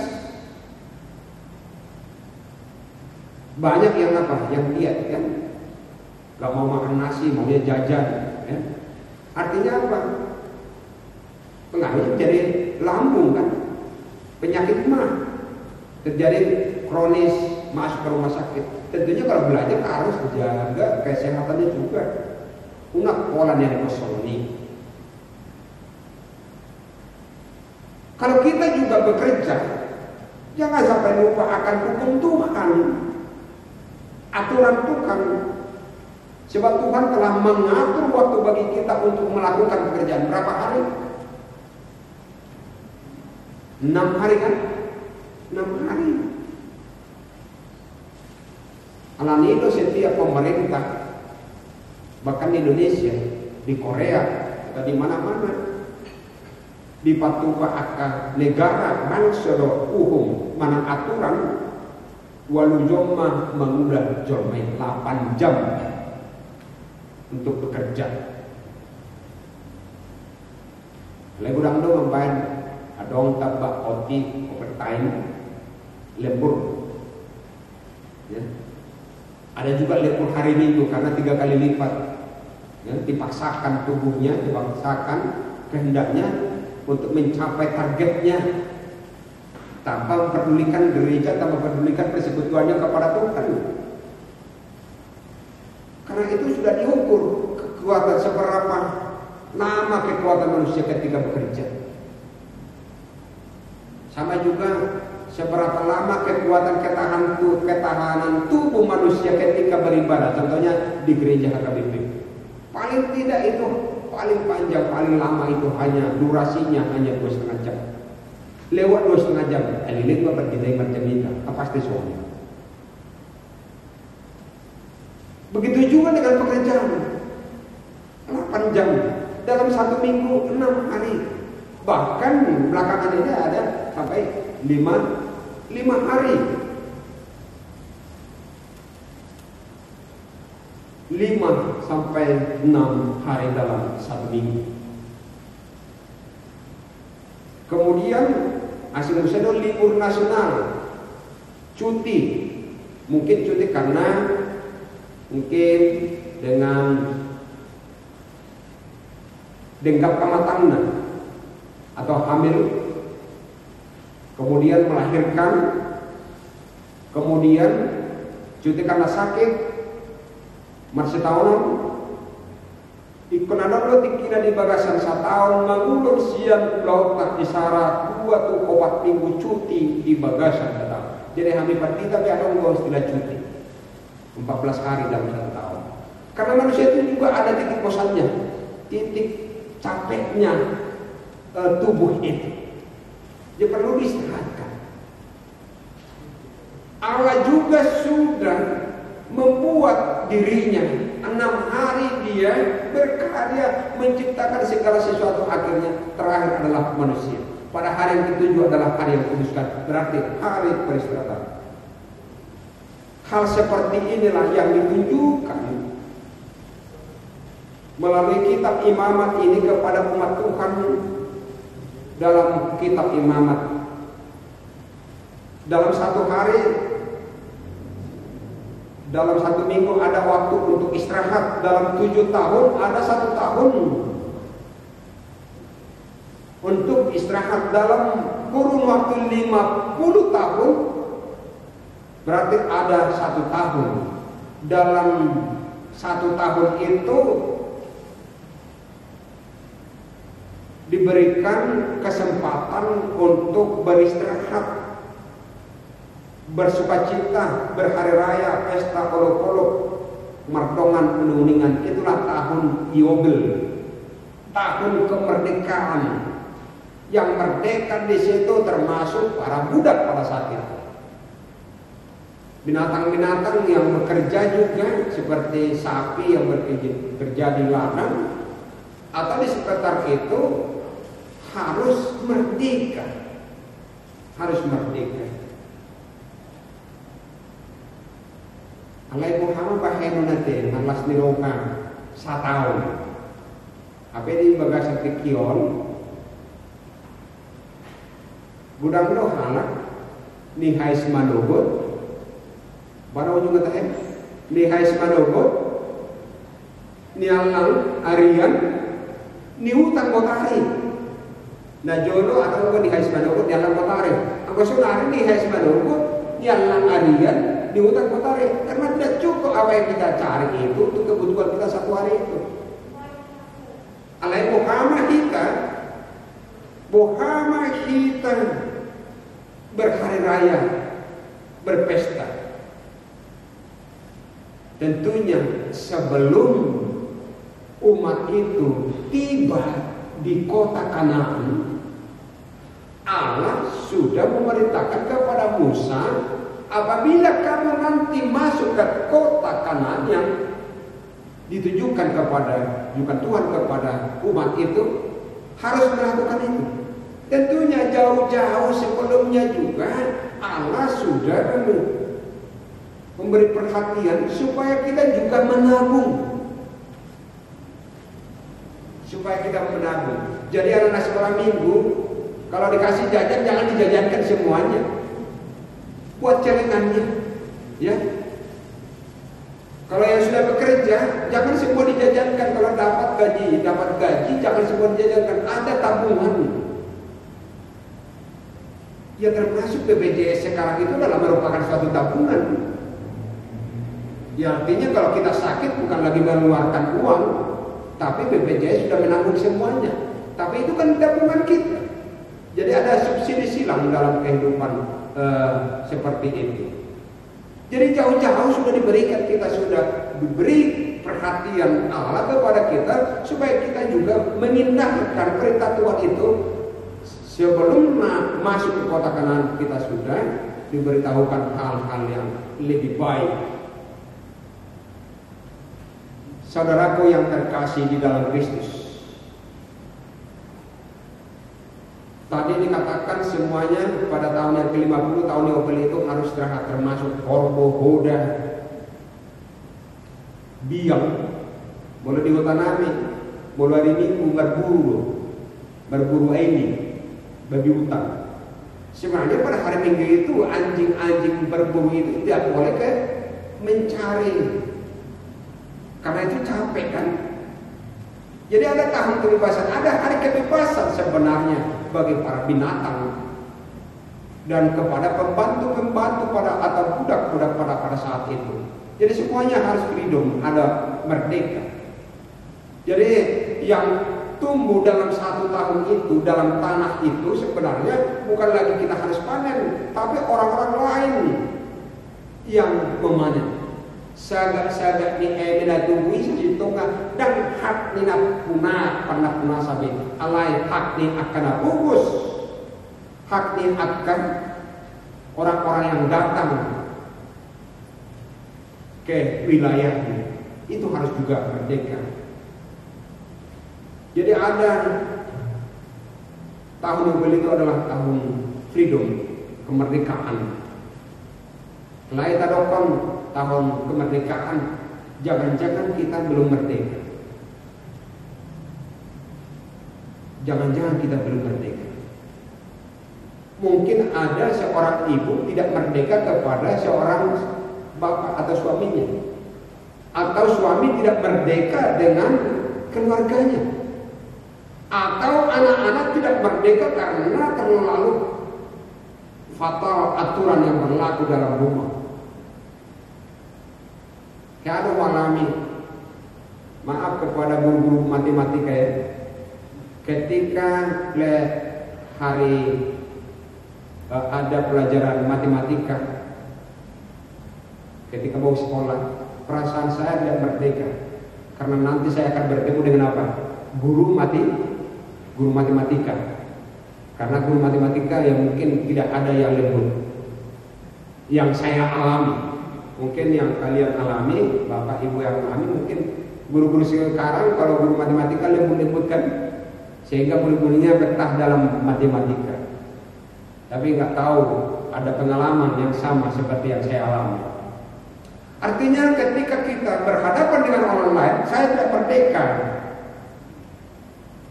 banyak yang apa? Yang diet kan, gak mau makan nasi, maunya jajan. Ya. Artinya apa? Pengaruhnya menjadi lambung kan, penyakit mah terjadi kronis, masuk ke rumah sakit. Tentunya kalau belajar harus jaga kesehatannya juga. Unak pola yang kosoni. Kalau kita juga bekerja, jangan sampai lupa akan hukum Tuhan, aturan Tuhan. Sebab Tuhan telah mengatur waktu bagi kita untuk melakukan pekerjaan. Berapa hari? 6 hari kan? 6 hari. Alam itu setiap pemerintah, bahkan di Indonesia, di Korea, atau di mana-mana, di patupa akan negara mansero uhum mana aturan walu jomah mengudah jomai 8 jam untuk bekerja. Lagu dangdo membayar adong tabak oti overtime lembur. Ya. Ada juga lembur hari Minggu karena 3 kali lipat. Ya, dipaksakan tubuhnya, dipaksakan kehendaknya untuk mencapai targetnya tanpa memperdulikan gereja, tanpa memperdulikan persekutuannya kepada Tuhan. Karena itu sudah diukur kekuatan seberapa lama kekuatan manusia ketika bekerja. Sama juga seberapa lama kekuatan ketahanan tubuh manusia ketika beribadah. Contohnya di gereja HKBP. Paling tidak itu, paling panjang, paling lama itu hanya durasinya hanya 2,5 jam. Lewat 2,5 jam, elilit berkidai macam itu, pasti suami. Begitu juga dengan pekerjaan. 8 jam dalam 1 minggu, 6 hari. Bahkan belakangan ini ada sampai 5 hari. 5 sampai 6 hari dalam 1 minggu. Kemudian asing musedo libur nasional, cuti. Mungkin cuti karena mungkin dengan denggap kematangan atau hamil, kemudian melahirkan, kemudian cuti karena sakit. Masih tahun ikon anak lo dikira di bagasan 1 tahun mangulur siang laut tak disara 2 tuh obat minggu cuti di bagasan datang. Jadi kami pati tapi ada nggak istilah cuti 14 hari dalam 1 tahun. Karena manusia itu juga ada titik bosannya, titik capeknya tubuh itu. Dia perlu diistirahatkan. Allah juga sudah membuat dirinya 6 hari dia berkarya menciptakan segala sesuatu, akhirnya terakhir adalah manusia. Pada hari yang ketujuh adalah hari yang kuduskan, berarti hari peristirahatan. Hal seperti inilah yang ditunjukkan melalui kitab imamat ini kepada umat Tuhan. Dalam kitab imamat, dalam 1 hari, dalam 1 minggu ada waktu untuk istirahat. Dalam 7 tahun ada 1 tahun untuk istirahat. Dalam kurun waktu 50 tahun berarti ada 1 tahun. Dalam 1 tahun itu diberikan kesempatan untuk beristirahat, bersukacita, berhari raya, pesta, olok-olok, merdongan, penuningan. Itulah tahun Yobel, tahun kemerdekaan. Yang merdeka di situ termasuk para budak pada saat itu. Binatang-binatang yang bekerja juga seperti sapi yang bekerja di ladang atau di sekitar itu harus merdeka. Harus merdeka. Alai Muhammad bahenu nate malas niroka satau. Apa di bagasa kion budang lo halak nihai semanogot. Baru juga tahu nihai semanogot nialang arian ni hutang kotari. Nah jono atau bukan nihai semanogot nialang kotari. Angko sunari nihai semanogot nialang arian di hutang kotari. Karena tidak cukup apa yang kita cari itu untuk kebutuhan kita satu hari itu. Alai Muhammad kita berhari raya, berpesta. Tentunya sebelum umat itu tiba di kota Kanaan, Allah sudah memerintahkan kepada Musa, apabila kamu nanti masuk ke kota Kanaan yang ditujukan Tuhan kepada umat itu, harus melakukan itu. Tentunya jauh-jauh sebelumnya juga Allah sudah memberi perhatian supaya kita juga menabung. Jadi anak sekolah minggu kalau dikasih jajan jangan dijajankan semuanya. Buat celengannya. Ya. Kalau yang sudah bekerja jangan semua dijajankan. Kalau dapat gaji jangan semua dijajankan. Ada tabungannya. Ya termasuk BPJS sekarang itu adalah merupakan suatu tabungan. Ya artinya kalau kita sakit bukan lagi mengeluarkan uang, tapi BPJS sudah menanggung semuanya. Tapi itu kan tabungan kita. Jadi ada subsidi silang dalam kehidupan seperti itu. Jadi jauh-jauh sudah diberikan, kita sudah diberi perhatian Allah kepada kita supaya kita juga mengindahkan perintah Tuhan itu. Sebelum masuk ke kota Kanaan kita sudah diberitahukan hal-hal yang lebih baik. Saudaraku yang terkasih di dalam Kristus, tadi dikatakan semuanya pada tahun yang ke-50 tahun Yobel itu harus istirahat, termasuk korbo, hoda, biang, boleh di hutan nami, boleh hari minggu berburu ini, babi hutan. Sebenarnya pada hari Minggu itu anjing-anjing berburu itu tidak boleh mencari. Karena itu capek kan. Jadi ada tahun kebebasan, ada hari kebebasan sebenarnya bagi para binatang dan kepada pembantu-pembantu atau budak-budak pada saat itu. Jadi semuanya harus freedom, ada merdeka. Jadi yang tumbuh dalam 1 tahun itu, dalam tanah itu sebenarnya bukan lagi kita harus panen, tapi orang-orang lain yang memanen. Sagak-sagak ni emena tungui sejitonga dan hak ni nak punah sabi alai hak ni akan bungkus, hak ni akan orang-orang yang datang ke wilayahnya itu harus juga merdeka. Jadi ada tahun Yobel itu adalah tahun freedom, kemerdekaan. Lain tadokon tahun kemerdekaan, jangan-jangan kita belum merdeka. Jangan-jangan kita belum merdeka. Mungkin ada seorang ibu tidak merdeka kepada seorang bapak atau suaminya, atau suami tidak merdeka dengan keluarganya, atau anak-anak tidak merdeka karena terlalu fatal aturan yang berlaku dalam rumah. Kalau walami, maaf kepada guru-guru matematika ya, ketika hari ada pelajaran matematika, ketika mau sekolah, perasaan saya tidak merdeka karena nanti saya akan bertemu dengan apa? Guru matematika. Karena guru matematika yang mungkin tidak ada yang lembut. Yang saya alami Mungkin yang kalian alami, Bapak Ibu yang alami, mungkin guru-guru sekarang kalau guru matematika lembut-lembut kan, sehingga murid-muridnya betah dalam matematika. Tapi nggak tahu ada pengalaman yang sama seperti yang saya alami. Artinya ketika kita berhadapan dengan orang lain, saya tidak merdeka.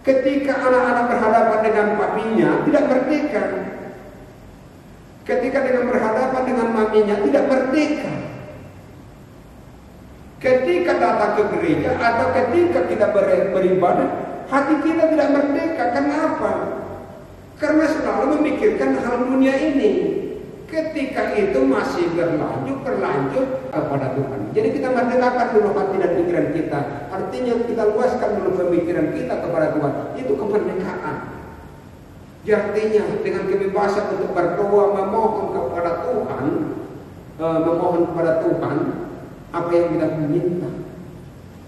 Ketika anak-anak berhadapan dengan papinya, tidak merdeka. Ketika dengan berhadapan dengan maminya, tidak merdeka. Ketika datang ke gereja atau ketika kita beribadah, hati kita tidak merdeka. Kenapa? Karena selalu memikirkan hal dunia ini. Ketika itu masih berlanjut kepada Tuhan. Jadi kita merdekakan dulu hati dan pikiran kita. Artinya kita luaskan dulu pemikiran kita kepada Tuhan. Itu kemerdekaan. Artinya dengan kebebasan untuk berdoa, memohon kepada Tuhan, apa yang kita minta.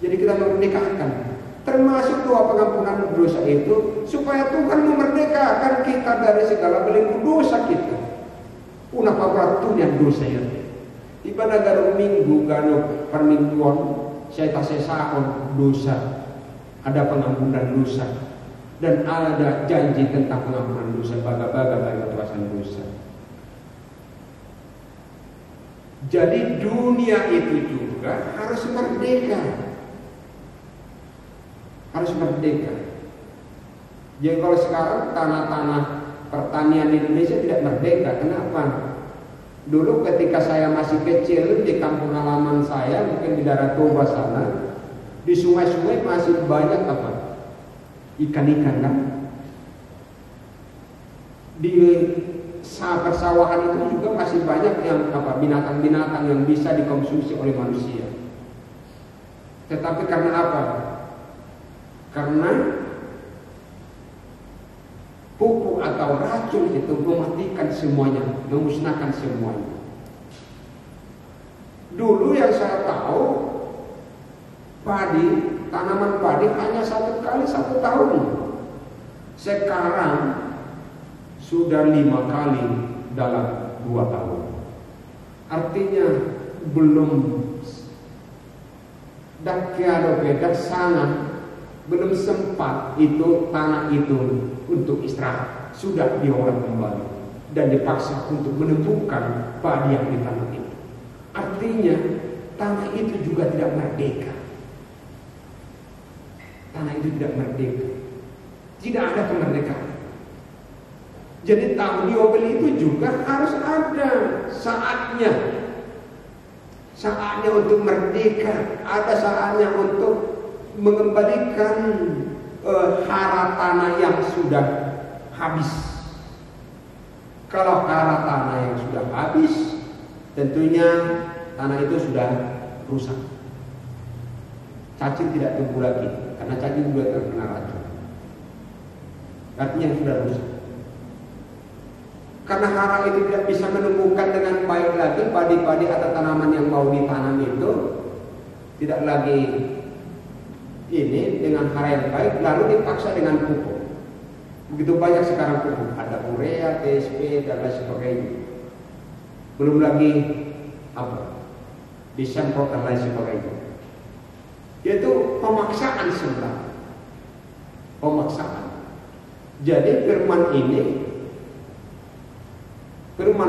Jadi kita memerdekakan. Termasuk doa pengampunan dosa itu supaya Tuhan memerdekakan kita dari segala belenggu dosa kita. Una pabratunya dosa ya. Iba nagaro minggu gano permingguan saya tasesaon dosa. Ada pengampunan dosa dan ada janji tentang pengampunan dosa baga-baga bagi tuasan dosa. Jadi dunia itu juga harus merdeka. Harus merdeka. Jadi kalau sekarang tanah-tanah pertanian Indonesia tidak merdeka. Kenapa? Dulu ketika saya masih kecil di kampung halaman saya, mungkin di daerah Toba sana, di sungai-sungai masih banyak apa? Ikan-ikan kan? Di persawahan itu juga masih banyak yang apa? Binatang-binatang yang bisa dikonsumsi oleh manusia. Tetapi karena apa? Karena pupuk atau racun itu mematikan semuanya, memusnahkan semuanya. Dulu yang saya tahu, tanaman padi hanya 1 kali 1 tahun. Sekarang sudah 5 kali dalam 2 tahun. Artinya belum belum sempat itu tanah itu untuk istirahat, sudah diolah kembali dan dipaksa untuk menumbuhkan padi yang di tanah itu. Artinya tanah itu juga tidak merdeka. Tanah itu tidak merdeka. Tidak ada kemerdekaan. Jadi tahun Yobel itu juga harus ada saatnya. Saatnya untuk merdeka, ada saatnya untuk mengembalikan hara tanah yang sudah habis. Kalau hara tanah yang sudah habis, tentunya tanah itu sudah rusak. Cacing tidak tumbuh lagi, karena cacing sudah terkena racun. Artinya sudah rusak. Karena hara itu tidak bisa menumbuhkan dengan baik lagi, padi-padi atau tanaman yang mau ditanam itu tidak lagi ini dengan hara yang baik, lalu dipaksa dengan pupuk. Begitu banyak sekarang pupuk, ada urea, TSP dan lain sebagainya. Belum lagi disemprot dan lain sebagainya. Yaitu pemaksaan sebenarnya. Pemaksaan. Jadi firman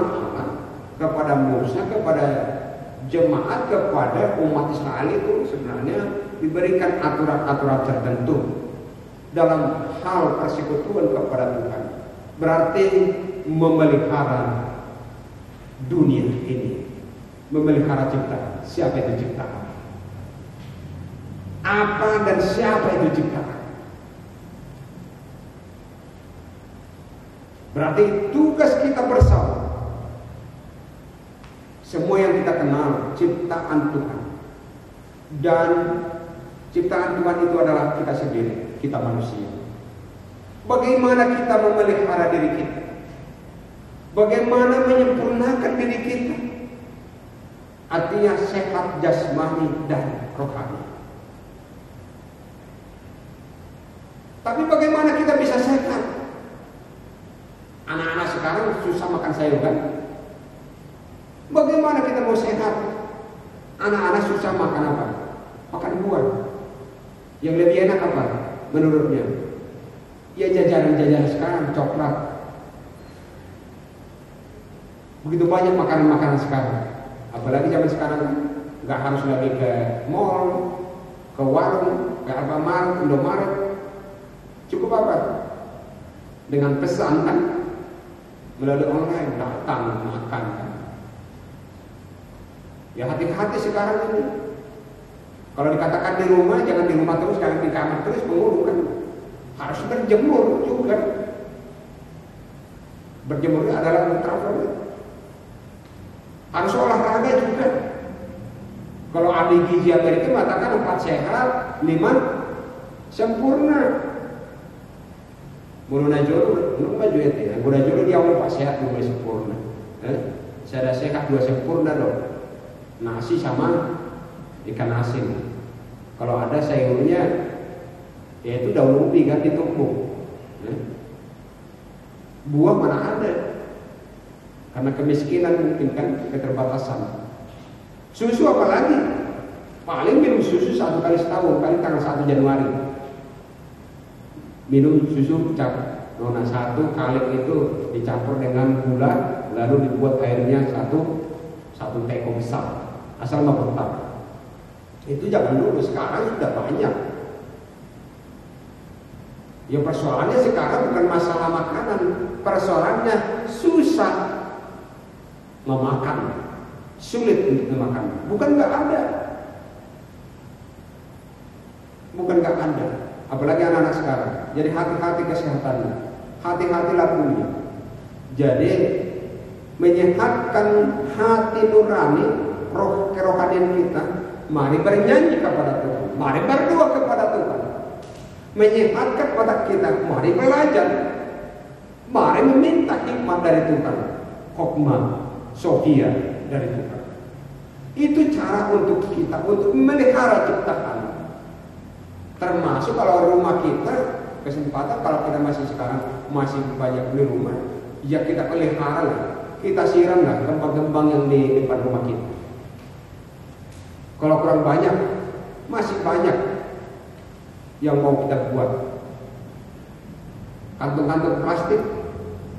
Allah kepada Musa, kepada jemaat, kepada umat Israel itu sebenarnya diberikan aturan-aturan tertentu dalam hal persekutuan kepada Tuhan. Berarti memelihara dunia ini, memelihara ciptaan. Siapa itu ciptaan? Apa dan siapa itu ciptaan? Berarti tugas kita bersama. Semua yang kita kenal ciptaan Tuhan. Dan ciptaan Tuhan itu adalah kita sendiri, kita manusia. Bagaimana kita memelihara diri kita? Bagaimana menyempurnakan diri kita? Artinya sehat jasmani dan rohani. Tapi bagaimana kita bisa sehat? Anak-anak sekarang susah makan sayur kan? Bagaimana kita mau sehat? susah makan apa? Makan buah. Yang lebih enak apa menurutnya? Ya jajanan-jajanan sekarang, coklat. Begitu banyak makanan-makanan sekarang. Apalagi zaman sekarang nggak harus lagi ke mall, ke warung, ke Alfamart, Indomaret. Cukup apa? Dengan pesan kan, melalui online datang makan. Ya hati-hati sekarang ini. Kalau dikatakan di rumah, jangan di rumah terus, jangan di kamar terus, mengurung kan. Harus berjemur juga. Berjemur adalah ultraviolet. Harus olahraga juga. Kalau ahli gizi Amerika mengatakan 4 sehat, 5 sempurna. Muna jolo, maju ya. Muna jolo dia 4 sehat, 5 sempurna. Saya sehat 2 sempurna loh. Nasi sama ikan asin. Kalau ada sayurnya, yaitu daun ubi kan ditumbuk. Buah mana ada? Karena kemiskinan mungkin kan, keterbatasan. Susu apalagi? Paling minum susu 1 kali setahun, paling tanggal 1 Januari. Minum susu nona 1 kali itu dicampur dengan gula, lalu dibuat airnya 1 teko besar. Asal nggak bertak. Itu zaman dulu, sekarang sudah banyak. Ya persoalannya sekarang bukan masalah makanan, persoalannya susah memakan, sulit untuk memakan. Bukan nggak ada, apalagi anak-anak sekarang. Jadi hati-hati kesehatannya, hati-hati lakunya. Jadi menyehatkan hati nurani, roh kerohanian kita. Mari bernyanyi kepada Tuhan, mari berdoa kepada Tuhan. Menyehatkan otak kita, mari belajar, mari meminta hikmat dari Tuhan, hikmah Sofia dari Tuhan. Itu cara untuk kita untuk memelihara ciptaan. Termasuk kalau rumah kita, kesempatan kalau kita masih banyak di rumah, ya kita pelihara lah, kita siram lah kembang-kembang yang di depan rumah kita. Kalau kurang banyak, masih banyak yang mau kita buat. Kantung-kantung plastik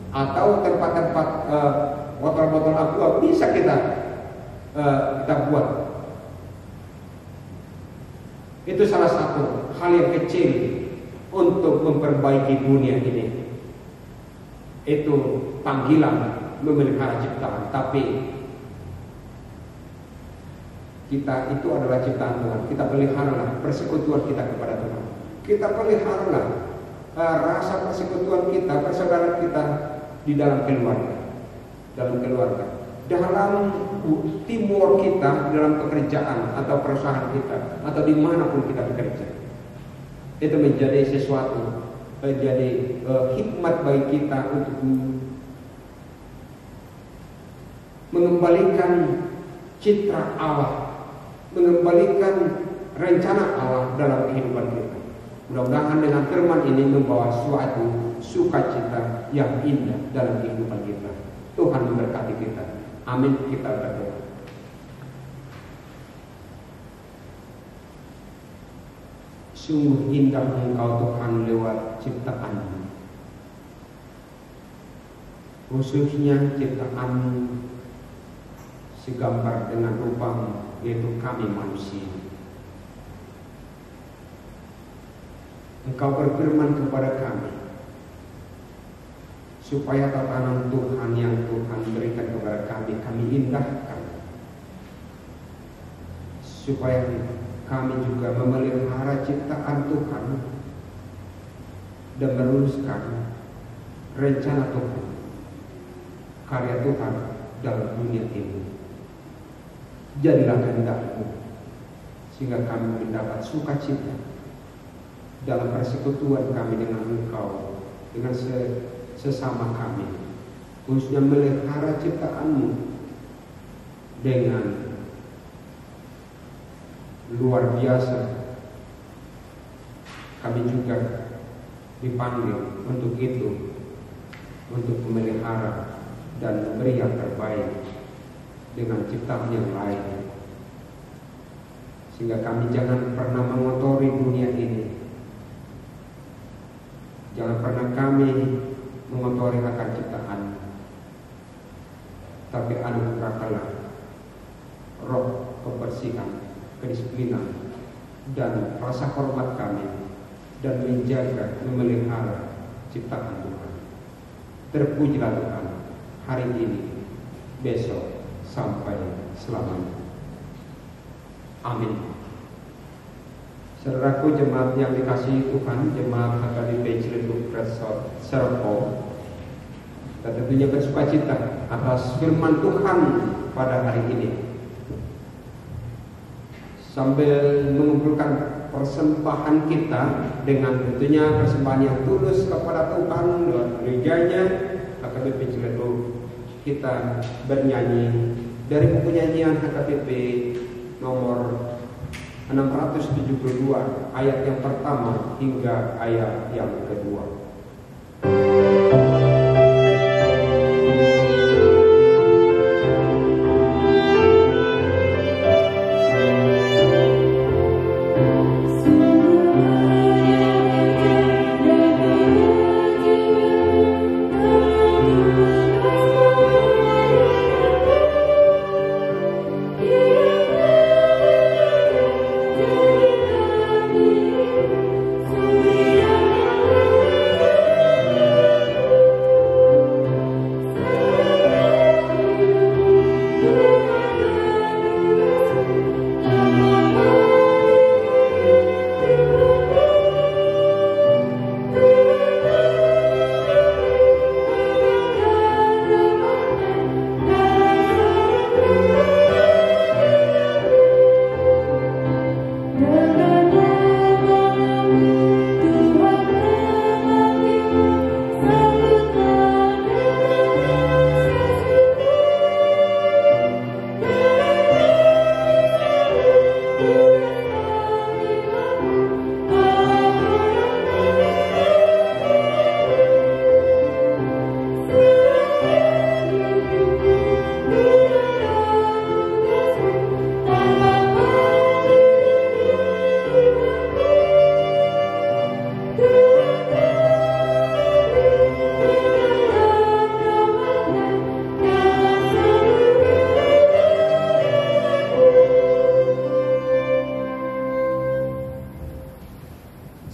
atau tempat-tempat botol-botol aqua bisa kita buat. Itu salah satu hal yang kecil untuk memperbaiki dunia ini. Itu panggilan memelihara ciptaan, tapi kita itu adalah ciptaan Tuhan. Kita peliharalah persekutuan kita kepada Tuhan. Kita peliharalah rasa persekutuan kita, persaudaraan kita di dalam keluarga. Dalam teamwork kita, dalam pekerjaan atau perusahaan kita, atau dimanapun kita bekerja. Itu menjadi sesuatu, menjadi hikmat bagi kita untuk mengembalikan citra Allah, mengembalikan rencana Allah dalam kehidupan kita. Mudah-mudahan dengan firman ini membawa suatu sukacita yang indah dalam kehidupan kita. Tuhan memberkati kita. Amin. Kita berdoa. Sungguh indah Engkau Tuhan lewat ciptaan-Mu, khususnya ciptaan-Mu segambar dengan rupa-Mu, yaitu kami manusia. Engkau berfirman kepada kami supaya tatanan Tuhan yang Tuhan berikan kepada kami indahkan, supaya kami juga memelihara ciptaan Tuhan dan meneruskan rencana Tuhan, karya Tuhan dalam dunia ini. Jadilah kehendak-Mu sehingga kami mendapat sukacita dalam persekutuan kami dengan Engkau, dengan sesama kami, khususnya melihara ciptaan-Mu dengan luar biasa. Kami juga dipanggil untuk itu, untuk memelihara dan memberi yang terbaik dengan ciptaan yang lain. sehingga kami jangan pernah mengotori dunia ini. Jangan pernah kami mengotori akan ciptaan, tapi anugerahkanlah roh kebersihan, kedisiplinan, dan rasa hormat kami, dan menjaga, memelihara ciptaan Tuhan. Terpujilah Tuhan hari ini, besok, sampai selamanya. Amin. Saudaraku jemaat yang dikasihi Tuhan, jemaat HKBP Ciledug Resort Serpong, dan tentunya bersukacita atas firman Tuhan pada hari ini. Sambil mengumpulkan persembahan kita dengan tentunya persembahan yang tulus kepada Tuhan lewat gerejanya HKBP Ciledug, kita bernyanyi dari buku nyanyian HKBP nomor 672 ayat yang pertama hingga ayat yang kedua.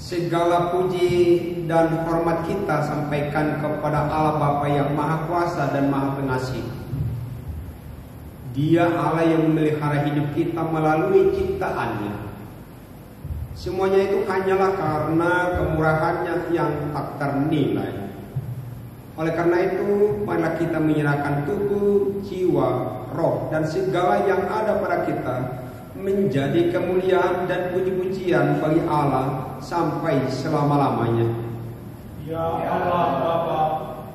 Segala puji dan hormat kita sampaikan kepada Allah Bapa yang Maha Kuasa dan Maha Pengasih. Dia Allah yang memelihara hidup kita melalui ciptaannya. Semuanya itu hanyalah karena kemurahannya yang tak ternilai. Oleh karena itu, marilah kita menyerahkan tubuh, jiwa, roh, dan segala yang ada pada kita menjadi kemuliaan dan puji-pujian bagi Allah sampai selama-lamanya. Ya Allah Bapa,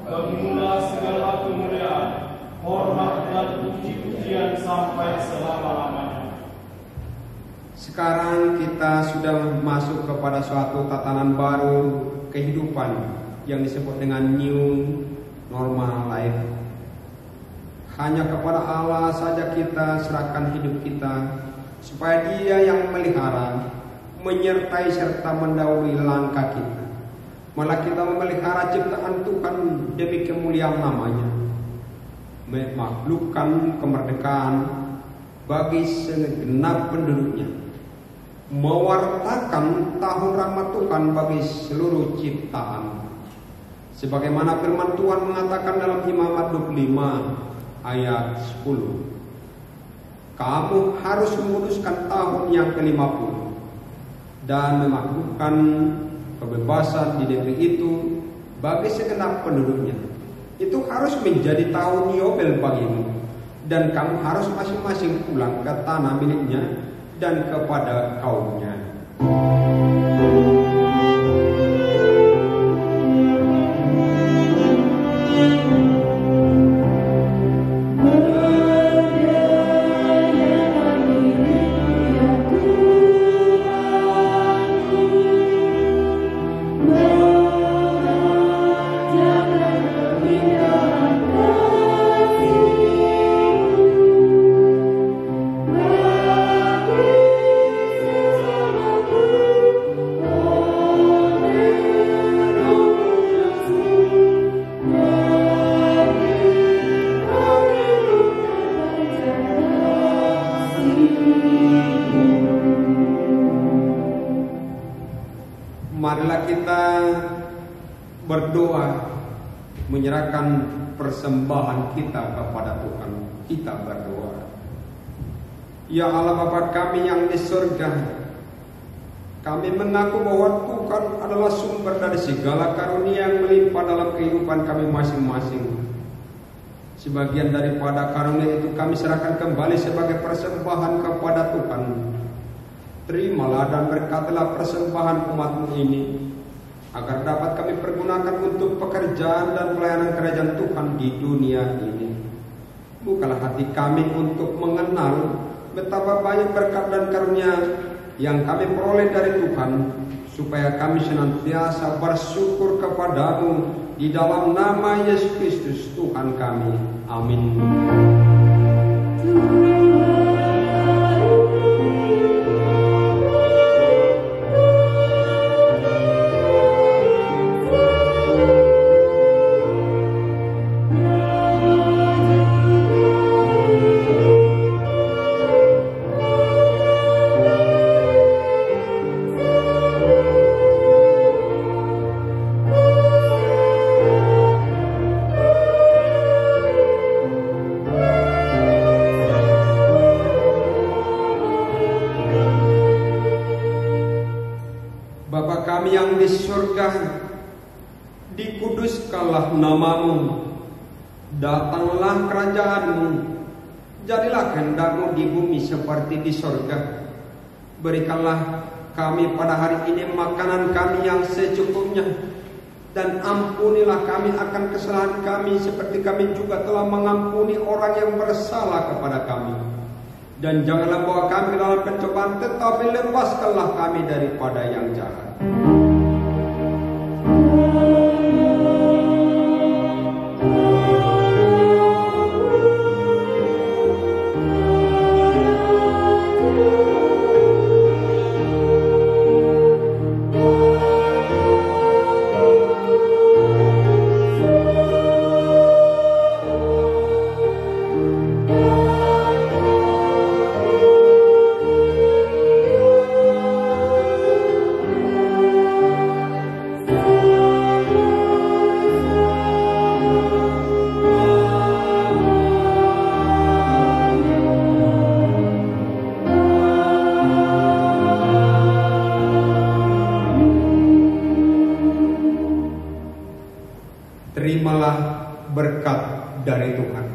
bagimu segala kemuliaan, hormat dan puji-pujian sampai selama-lamanya. Sekarang kita sudah masuk kepada suatu tatanan baru kehidupan yang disebut dengan new normal life. Hanya kepada Allah saja kita serahkan hidup kita, supaya Dia yang memelihara, menyertai serta mendahului langkah kita. Malah kita memelihara ciptaan Tuhan demi kemuliaan namanya, memaklukkan kemerdekaan bagi segenap penduduknya, mewartakan tahun rahmat Tuhan bagi seluruh ciptaan. Sebagaimana firman Tuhan mengatakan dalam Imamat 25 ayat 10. Kamu harus menguduskan tahun yang ke-50 dan memaklukkan kebebasan di negeri itu bagi segenap penduduknya. Itu harus menjadi tahun Yobel bagimu, dan kamu harus masing-masing pulang ke tanah miliknya dan kepada kaumnya. marilah kita berdoa, menyerahkan persembahan kita kepada Tuhan. Kita berdoa. Ya Allah Bapa kami yang di surga, kami mengaku bahwa Tuhan adalah sumber dari segala karunia yang melimpah dalam kehidupan kami masing-masing. Sebagian daripada karunia itu kami serahkan kembali sebagai persembahan kepada Tuhan. Terimalah dan berkatilah persembahan umat-Mu ini, agar dapat kami pergunakan untuk pekerjaan dan pelayanan kerajaan Tuhan di dunia ini. Bukalah hati kami untuk mengenal betapa banyak berkat dan karunia yang kami peroleh dari Tuhan, supaya kami senantiasa bersyukur kepadamu di dalam nama Yesus Kristus Tuhan kami. Amin. Bapa kami yang di surga, dikuduskanlah nama-Mu, datanglah kerajaan-Mu, jadilah kehendak-Mu di bumi seperti di surga. Berikanlah kami pada hari ini makanan kami yang secukupnya, dan ampunilah kami akan kesalahan kami seperti kami juga telah mengampuni orang yang bersalah kepada kami. Dan janganlah bawa kami dalam pencobaan, tetapi lepaskanlah kami daripada yang jahat. Terimalah berkat dari Tuhan.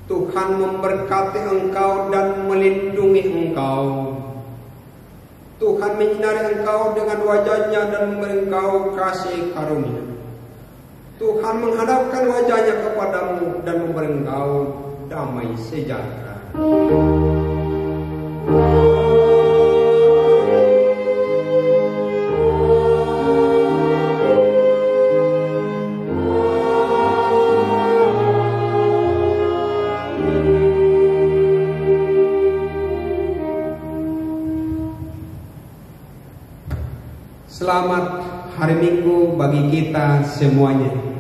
Tuhan memberkati engkau dan melindungi engkau. Tuhan menyinari engkau dengan wajah-Nya dan memberi engkau kasih karunia. Tuhan menghadapkan wajah-Nya kepadamu dan memberi engkau damai sejahtera. Selamat hari Minggu bagi kita semuanya.